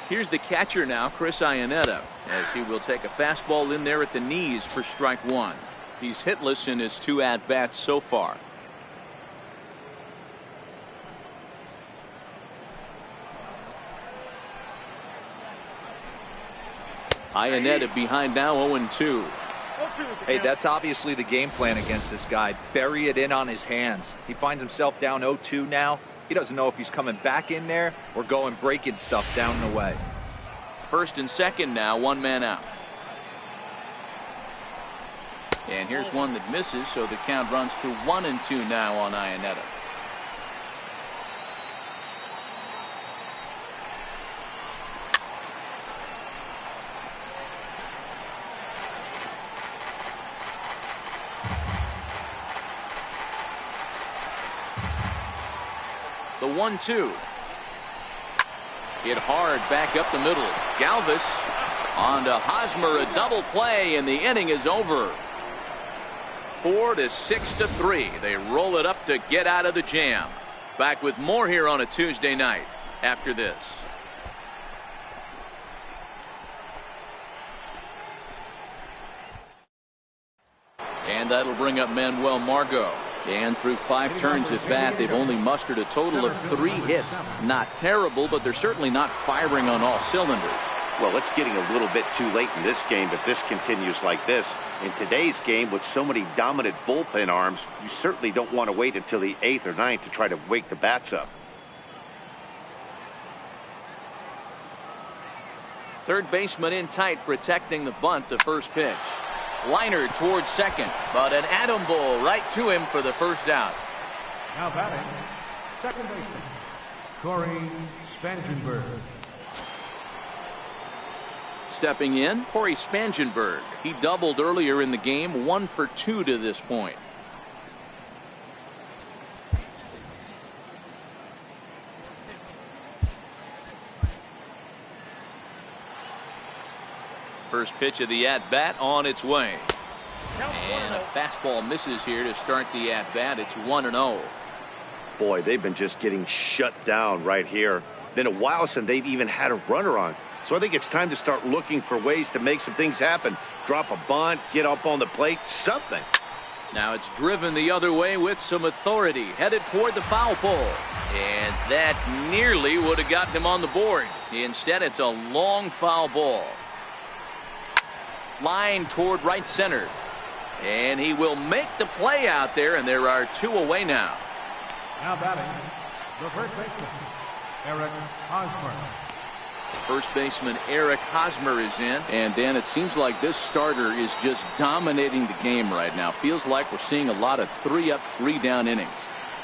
Here's the catcher now, Chris Iannetta, as he will take a fastball in there at the knees for strike 1. He's hitless in his 2 at-bats so far. Iannetta behind now, 0-2. Hey, that's obviously the game plan against this guy. Bury it in on his hands. He finds himself down 0-2 now. He doesn't know if he's coming back in there or going breaking stuff down the way. First and second now, 1 man out. And here's one that misses, so the count runs to 1-2 now on Iannetta. The 1-2 Hit hard back up the middle. Galvis on to Hosmer, a double play, and the inning is over. 4-6-3. They roll it up to get out of the jam. Back with more here on a Tuesday night after this. And that'll bring up Manuel Margot. And through 5 turns at bat, they've only mustered a total of 3 hits. Not terrible, but they're certainly not firing on all cylinders. Well, it's getting a little bit too late in this game if this continues like this. In today's game, with so many dominant bullpen arms, you certainly don't want to wait until the 8th or 9th to try to wake the bats up. Third baseman in tight, protecting the bunt. The first pitch. Liner towards second, but an atom ball right to him for the first out. Now batting, second baseman, Corey Spangenberg. Stepping in, Corey Spangenberg. He doubled earlier in the game, 1 for 2 to this point. First pitch of the at-bat on its way. And a fastball misses here to start the at-bat. It's 1-0. Boy, they've been just getting shut down right here. Been a while since they've even had a runner on. So I think it's time to start looking for ways to make some things happen. Drop a bunt, get up on the plate, something. Now it's driven the other way with some authority, headed toward the foul pole. And that nearly would have gotten him on the board. Instead, it's a long foul ball. Line toward right center. And he will make the play out there, and there are 2 away now. Now batting, the first baseman, Eric Hosmer. First baseman Eric Hosmer is in, and Dan, it seems like this starter is just dominating the game right now. Feels like we're seeing a lot of 3-up, 3-down innings.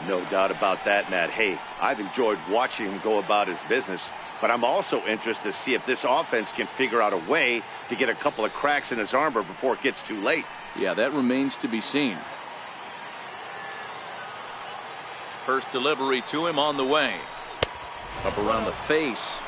No doubt about that, Matt. Hey, I've enjoyed watching him go about his business, but I'm also interested to see if this offense can figure out a way to get a couple of cracks in his armor before it gets too late. Yeah, that remains to be seen. First delivery to him on the way. Up around the face.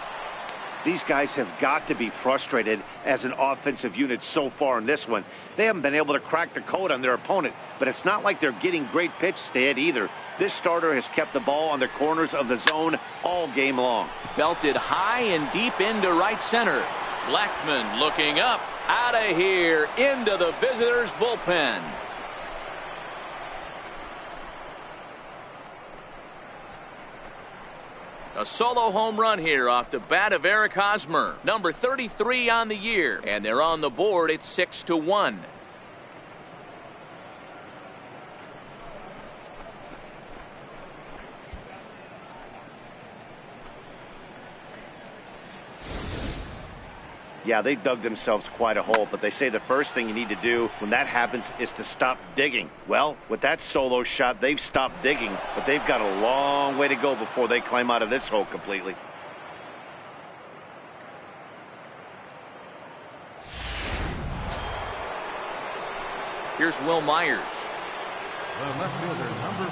These guys have got to be frustrated as an offensive unit so far in this one. They haven't been able to crack the code on their opponent, but it's not like they're getting great pitches to hit either. This starter has kept the ball on the corners of the zone all game long. Belted high and deep into right center. Blackman looking up, out of here, into the visitors' bullpen. A solo home run here off the bat of Eric Hosmer, number 33 on the year, and they're on the board at 6-1. Yeah, they dug themselves quite a hole, but they say the first thing you need to do when that happens is to stop digging. Well, with that solo shot, they've stopped digging, but they've got a long way to go before they climb out of this hole completely. Here's Will Myers. The left fielder, number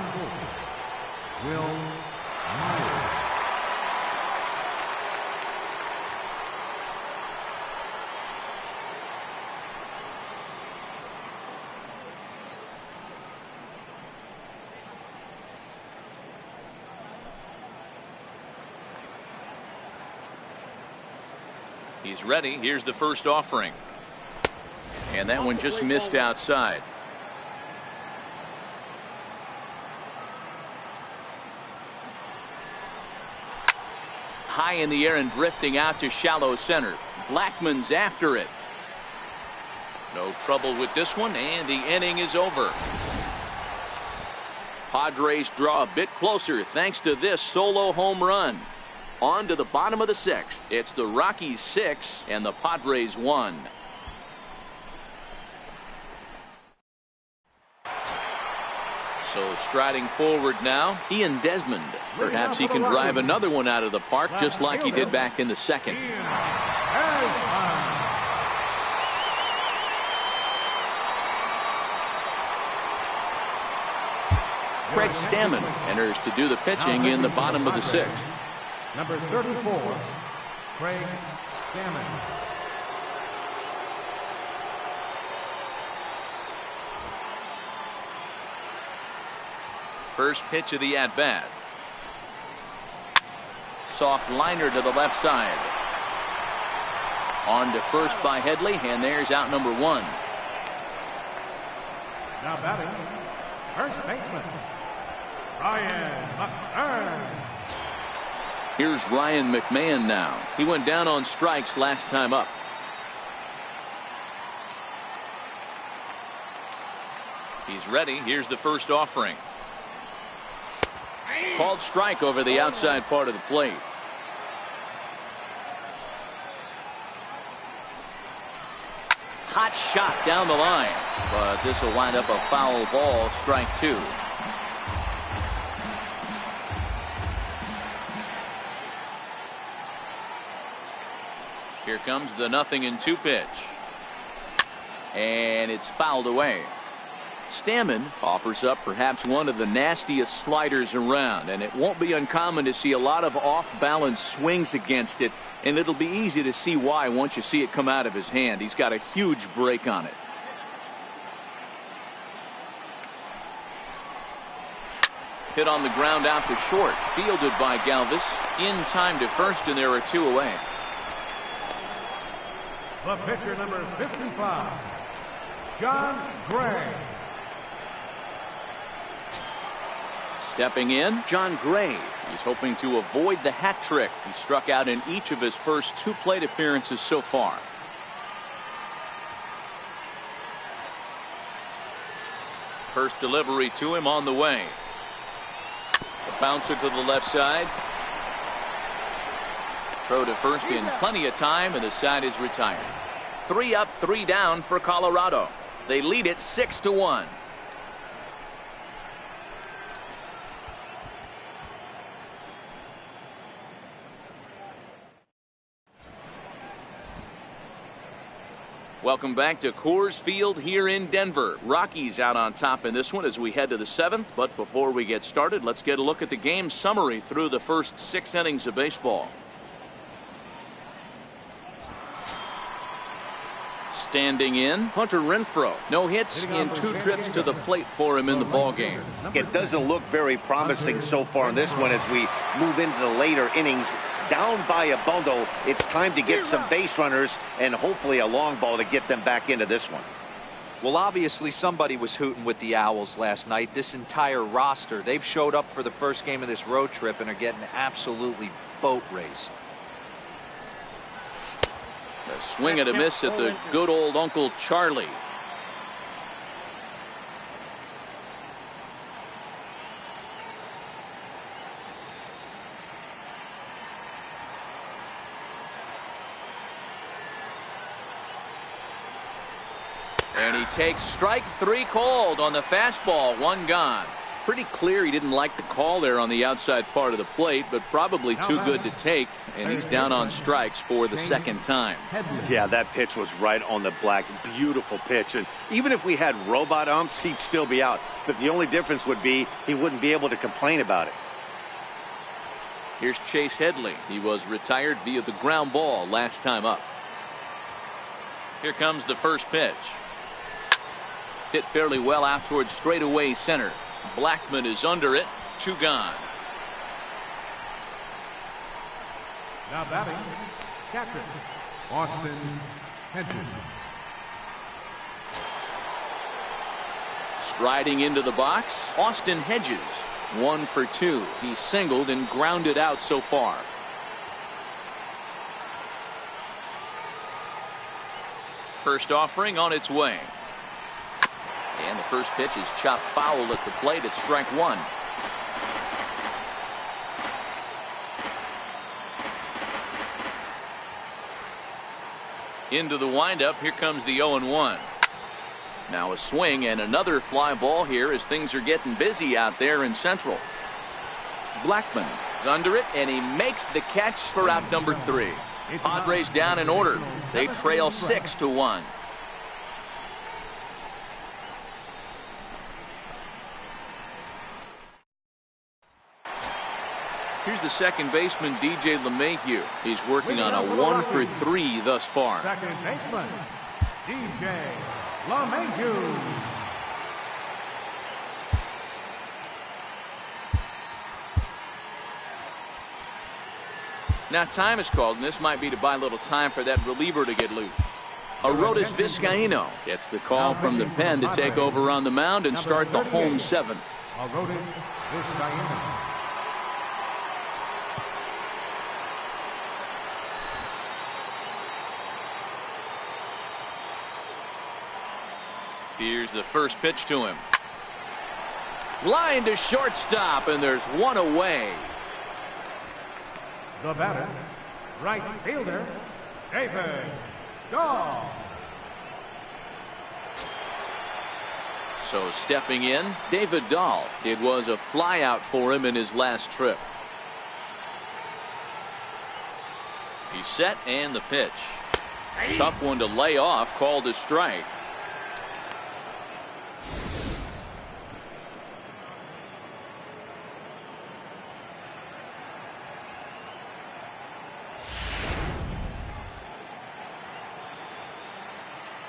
4, Will Myers. He's ready. Here's the first offering. And that one just missed outside. High in the air and drifting out to shallow center. Blackman's after it. No trouble with this one, and the inning is over. Padres draw a bit closer thanks to this solo home run. On to the bottom of the 6th. It's the Rockies 6 and the Padres 1. So striding forward now, Ian Desmond. Perhaps he can drive another one out of the park just like he did back in the 2nd. Craig Stammen enters to do the pitching in the bottom of the 6th. Number 34, Craig Stammen. First pitch of the at-bat. Soft liner to the left side. On to first by Headley, and there's out number one. Now batting, first baseman, Ryan McMahon. Here's Ryan McMahon now. He went down on strikes last time up. He's ready. Here's the first offering. Called strike over the outside part of the plate. Hot shot down the line, but this will wind up a foul ball, strike two. Here comes the 0-2 pitch. And it's fouled away. Stammen offers up perhaps one of the nastiest sliders around, and it won't be uncommon to see a lot of off-balance swings against it, and it'll be easy to see why once you see it come out of his hand. He's got a huge break on it. Hit on the ground out to short, fielded by Galvis. In time to first, and there are two away. The pitcher, number 55, John Gray. Stepping in, John Gray. He's hoping to avoid the hat trick. He struck out in each of his first two plate appearances so far. First delivery to him on the way. The bouncer to the left side. Throw to first in plenty of time, and the side is retired. 3 up, 3 down for Colorado. They lead it 6-1. Welcome back to Coors Field here in Denver. Rockies out on top in this one as we head to the 7th. But before we get started, let's get a look at the game summary through the first 6 innings of baseball. Standing in, Hunter Renfroe. No hits in 2 trips to the plate for him in the ballgame. It doesn't look very promising so far in this one as we move into the later innings. Down by a bundle, it's time to get some base runners and hopefully a long ball to get them back into this one. Well, obviously somebody was hooting with the Owls last night. This entire roster, they've showed up for the first game of this road trip and are getting absolutely boat raced. A swing and a miss at the good old Uncle Charlie. And he takes strike 3 called on the fastball. 1 gone. Pretty clear he didn't like the call there on the outside part of the plate, but probably too good to take, and he's down on strikes for the second time. Yeah, that pitch was right on the black. Beautiful pitch. And even if we had robot umps, he'd still be out. But the only difference would be he wouldn't be able to complain about it. Here's Chase Headley. He was retired via the ground ball last time up. Here comes the first pitch. Hit fairly well out towards straightaway center. Blackman is under it. 2 gone. Now batting, catcher, Austin Hedges. Striding into the box, Austin Hedges. 1 for 2. He singled and grounded out so far. First offering on its way. And the first pitch is chopped foul at the plate. It's strike 1. Into the windup. Here comes the 0-1. Now a swing and another fly ball here as things are getting busy out there in Central. Blackman is under it, and he makes the catch for out number 3. Padres down in order. They trail 6-1. Here's the second baseman, DJ LeMahieu. He's working on a 1-for-3 thus far. Second baseman, DJ LeMahieu. Now time is called, and this might be to buy a little time for that reliever to get loose. Arodys Vizcaíno gets the call from the pen to take over on the mound and start the home 7th. Arodys Vizcaíno. Here's the first pitch to him. Line to shortstop, and there's one away. The batter, right fielder, David Dahl. So stepping in, David Dahl. It was a flyout for him in his last trip. He's set, and the pitch. Tough one to lay off, called a strike.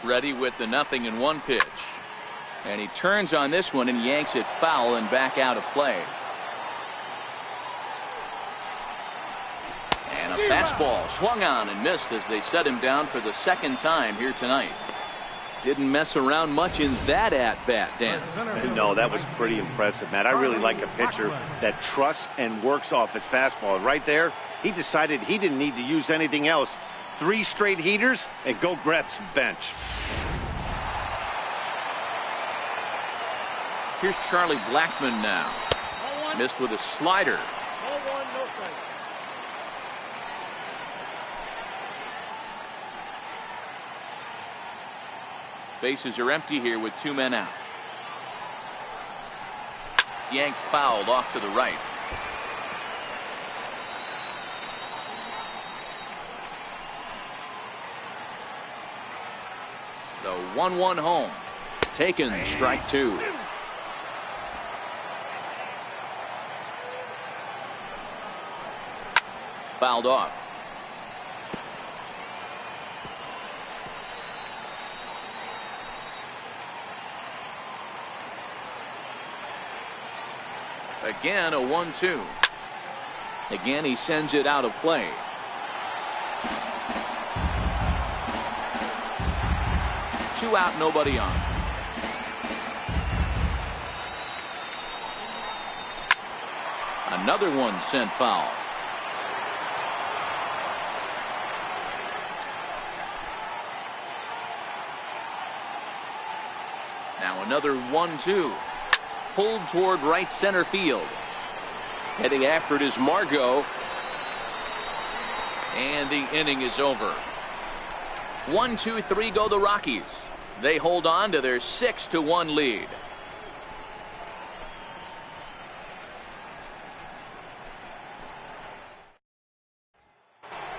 Ready with the 0-1 pitch. And he turns on this one and yanks it foul and back out of play. And a fastball swung on and missed as they set him down for the second time here tonight. Didn't mess around much in that at-bat, Dan. No, that was pretty impressive, Matt. I really like a pitcher that trusts and works off his fastball. Right there, he decided he didn't need to use anything else. 3 straight heaters and go grab some bench. Here's Charlie Blackmon now. Missed with a slider. Bases are empty here with 2 men out. Yanked fouled off to the right. The 1-1 home. Taken, strike 2. Fouled off. Again, a 1-2. Again, he sends it out of play. Two out, nobody on. Another one sent foul. Now another 1-2. Pulled toward right center field. Heading after it is Margot. And the inning is over. 1-2-3 go the Rockies. They hold on to their 6-1 lead.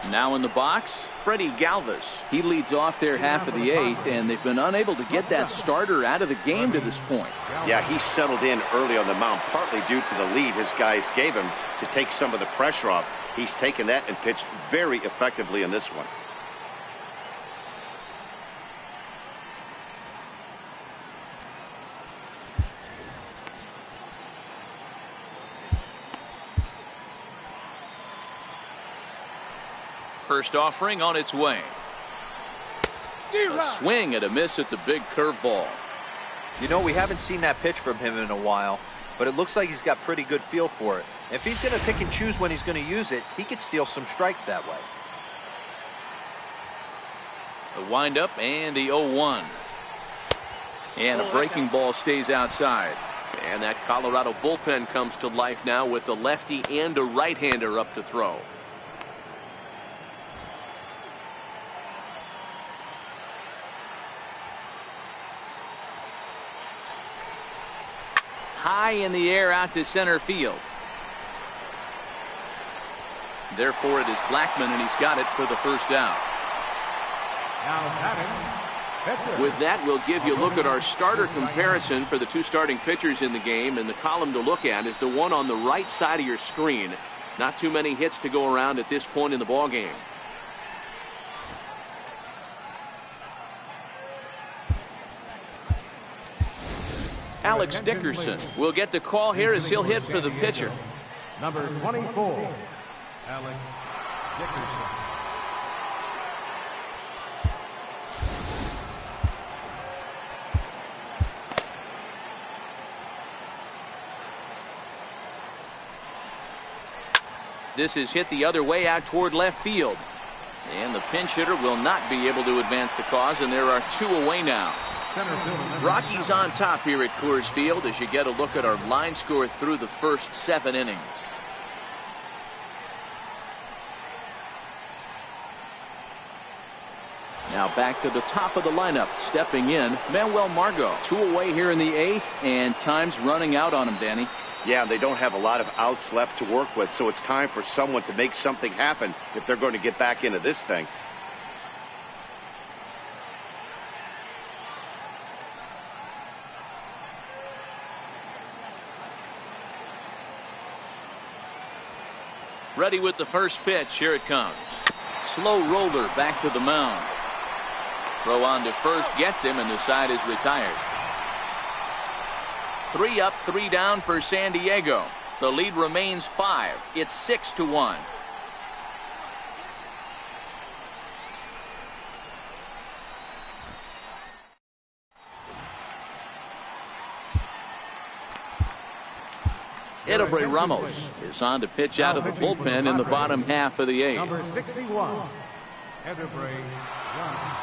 Now in the box, Freddie Galvis. He leads off their half of the 8th, and they've been unable to get that starter out of the game to this point. Yeah, he settled in early on the mound, partly due to the lead his guys gave him to take some of the pressure off. He's taken that and pitched very effectively in this one. First offering on its way. A swing and a miss at the big curveball. You know, we haven't seen that pitch from him in a while, but it looks like he's got pretty good feel for it. If he's going to pick and choose when he's going to use it, he could steal some strikes that way. The windup and the 0-1. And a breaking ball stays outside. And that Colorado bullpen comes to life now with a lefty and a right-hander up to throw. High in the air out to center field. Therefore it is Blackmon, and he's got it for the first out. With that, we'll give you a look at our starter comparison for the 2 starting pitchers in the game, and the column to look at is the one on the right side of your screen. Not too many hits to go around at this point in the ball game. Alex Dickerson will get the call here as he'll hit for the pitcher. Number 24, Alex Dickerson. This is hit the other way out toward left field. And the pinch hitter will not be able to advance the cause, and there are 2 away now. Rockies on top here at Coors Field as you get a look at our line score through the first 7 innings. Now back to the top of the lineup. Stepping in, Manuel Margot. 2 away here in the 8th, and time's running out on him, Danny. Yeah, they don't have a lot of outs left to work with, so it's time for someone to make something happen if they're going to get back into this thing. Ready with the first pitch. Here it comes. Slow roller back to the mound. Throw on to first gets him, and the side is retired. 3 up, 3 down for San Diego. The lead remains 5. It's 6-1. Edobrey Ramos is on to pitch out of the bullpen in the bottom half of the 8th. Number 61, Edobrey Ramos.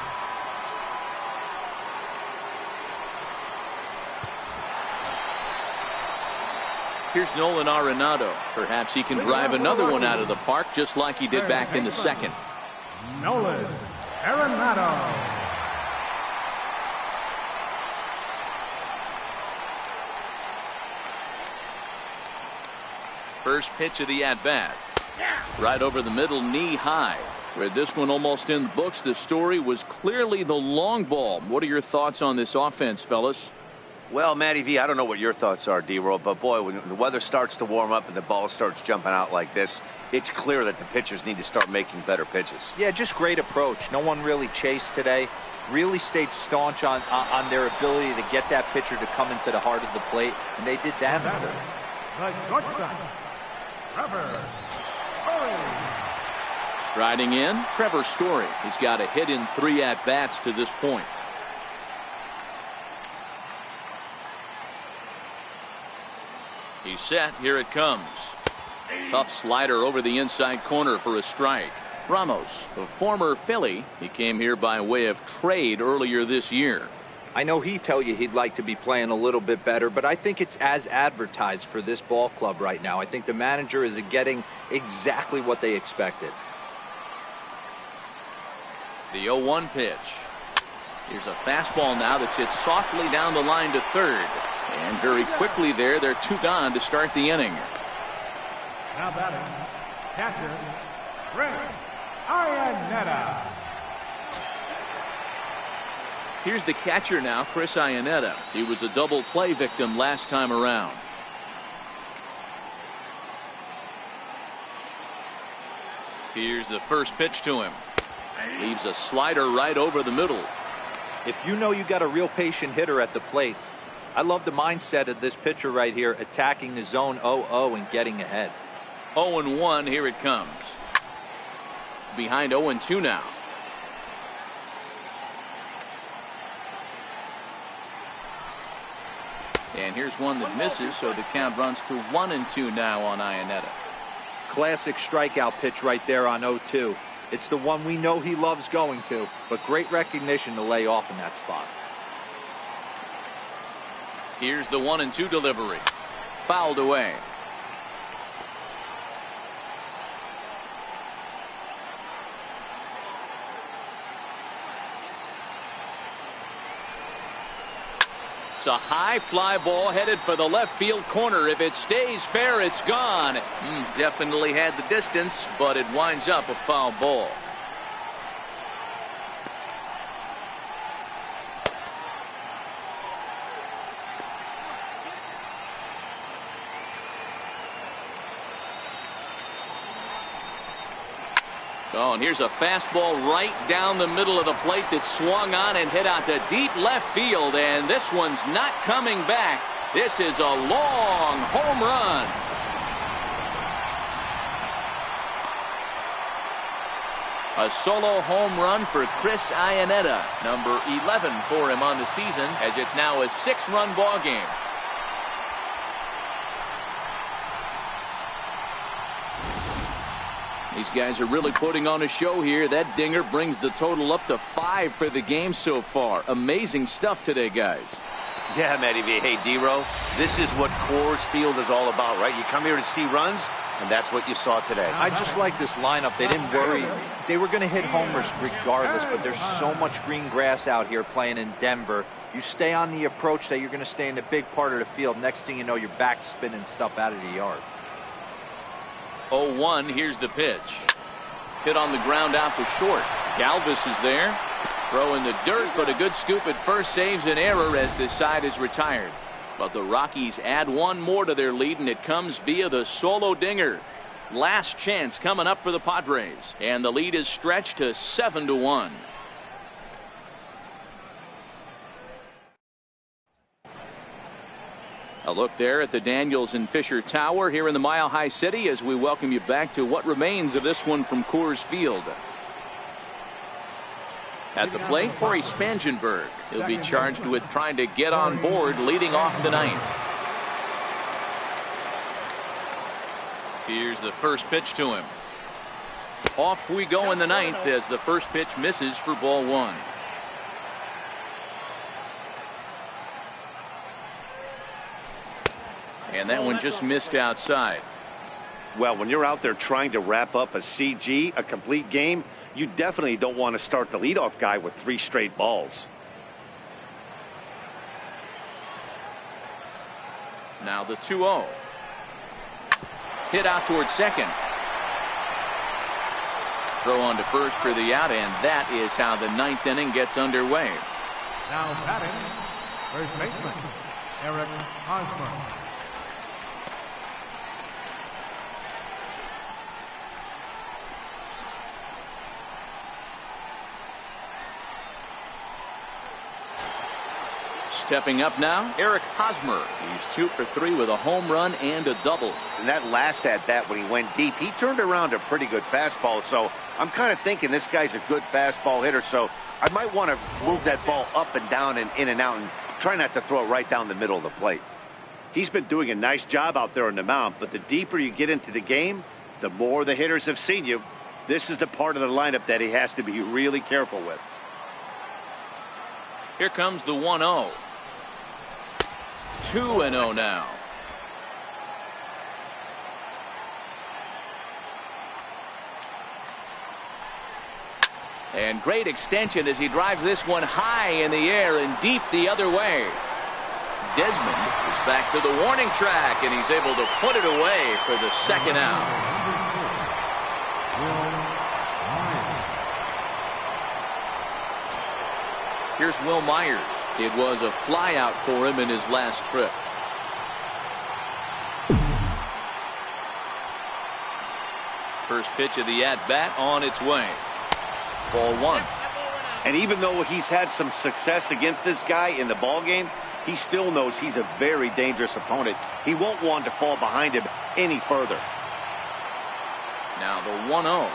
Here's Nolan Arenado. Perhaps he can drive another one out of the park just like he did back in the 2nd. Nolan Arenado. First pitch of the at-bat. Right over the middle, knee high. With this one almost in the books, the story was clearly the long ball. What are your thoughts on this offense, fellas? Well, Matty V, I don't know what your thoughts are, D-Roll, but boy, when the weather starts to warm up and the ball starts jumping out like this, it's clear that the pitchers need to start making better pitches. Yeah, just great approach. No one really chased today. Really stayed staunch on their ability to get that pitcher to come into the heart of the plate, and they did damage to him. The shortstop, Trevor Story. Striding in, Trevor Story. He's got a hit in 3 at-bats to this point. He's set. Here it comes. Tough slider over the inside corner for a strike. Ramos, the former Philly, he came here by way of trade earlier this year. I know he'd tell you he'd like to be playing a little bit better, but I think it's as advertised for this ball club right now. I think the manager is getting exactly what they expected. The 0-1 pitch. Here's a fastball now that's hit softly down the line to third. And very quickly there, they're 2 gone to start the inning. Now batting, catcher, Rick Iannetta. Here's the catcher now, Chris Iannetta. He was a double play victim last time around. Here's the first pitch to him. Leaves a slider right over the middle. If you know you got a real patient hitter at the plate, I love the mindset of this pitcher right here, attacking the zone 0-0 and getting ahead. 0-1, here it comes. Behind 0-2 now. And here's one that misses, so the count runs to 1-2 now on Iannetta. Classic strikeout pitch right there on 0-2. It's the one we know he loves going to, but great recognition to lay off in that spot. Here's the 1-2 delivery. Fouled away. It's a high fly ball headed for the left field corner. If it stays fair, it's gone. Definitely had the distance, but it winds up a foul ball. Oh, and here's a fastball right down the middle of the plate that swung on and hit out to deep left field, and this one's not coming back. This is a long home run. A solo home run for Chris Iannetta, number 11 for him on the season, as it's now a 6-run ball game. These guys are really putting on a show here. That dinger brings the total up to 5 for the game so far. Amazing stuff today, guys. Yeah, Matty V. Hey, D-Row, this is what Coors Field is all about, right? You come here to see runs, and that's what you saw today. I just like this lineup. They didn't worry. They were going to hit homers regardless, but there's so much green grass out here playing in Denver. You stay on the approach that you're going to stay in the big part of the field. Next thing you know, you're back spinning stuff out of the yard. 0-1, here's the pitch. Hit on the ground out to short. Galvis is there. Throw in the dirt, but a good scoop at first saves an error as this side is retired. But the Rockies add one more to their lead, and it comes via the solo dinger. Last chance coming up for the Padres, and the lead is stretched to 7-1. A look there at the Daniels and Fisher Tower here in the Mile High City as we welcome you back to what remains of this one from Coors Field. At the plate, Corey Spangenberg. He'll be charged with trying to get on board leading off the ninth. Here's the first pitch to him. Off we go in the ninth as the first pitch misses for ball one. And that one just missed outside. Well, when you're out there trying to wrap up a CG, a complete game, you definitely don't want to start the leadoff guy with 3 straight balls. Now the 2-0. Hit out towards second. Throw on to first for the out, and that is how the ninth inning gets underway. Now batting, first baseman, Eric Hosmer. Stepping up now, Eric Hosmer. He's 2 for 3 with a home run and a double. And that last at bat when he went deep, he turned around a pretty good fastball. So I'm kind of thinking this guy's a good fastball hitter. So I might want to move that ball up and down and in and out and try not to throw it right down the middle of the plate. He's been doing a nice job out there on the mound, but the deeper you get into the game, the more the hitters have seen you. This is the part of the lineup that he has to be really careful with. Here comes the 1-0. 2-0 now. And great extension as he drives this one high in the air and deep the other way. Desmond is back to the warning track, and he's able to put it away for the second out. Here's Will Myers. It was a fly out for him in his last trip. First pitch of the at-bat on its way. Ball one. And even though he's had some success against this guy in the ball game, he still knows he's a very dangerous opponent. He won't want to fall behind him any further. Now the 1-0.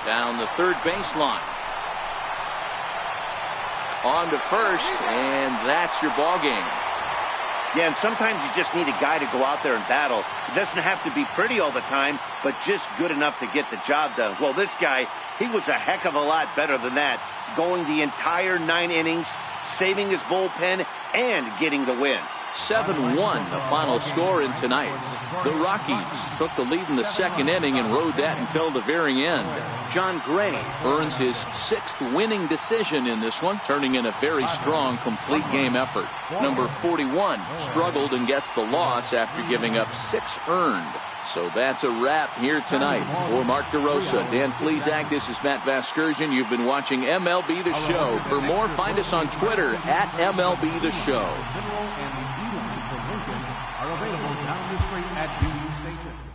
Down the third baseline. On to first, and that's your ball game. Yeah, and sometimes you just need a guy to go out there and battle. It doesn't have to be pretty all the time, but just good enough to get the job done. Well, this guy, he was a heck of a lot better than that, going the entire 9 innings, saving his bullpen, and getting the win. 7-1 the final score in tonight's. The Rockies took the lead in the second inning and rode that until the very end. John Gray earns his 6th winning decision in this one, turning in a very strong complete game effort. Number 41 struggled and gets the loss after giving up 6 earned. So that's a wrap here tonight. For Mark DeRosa, Dan Plesac, this is Matt Vasgersian. You've been watching MLB The Show. For more, find us on Twitter at MLB The Show. Are available down the street at Union Station.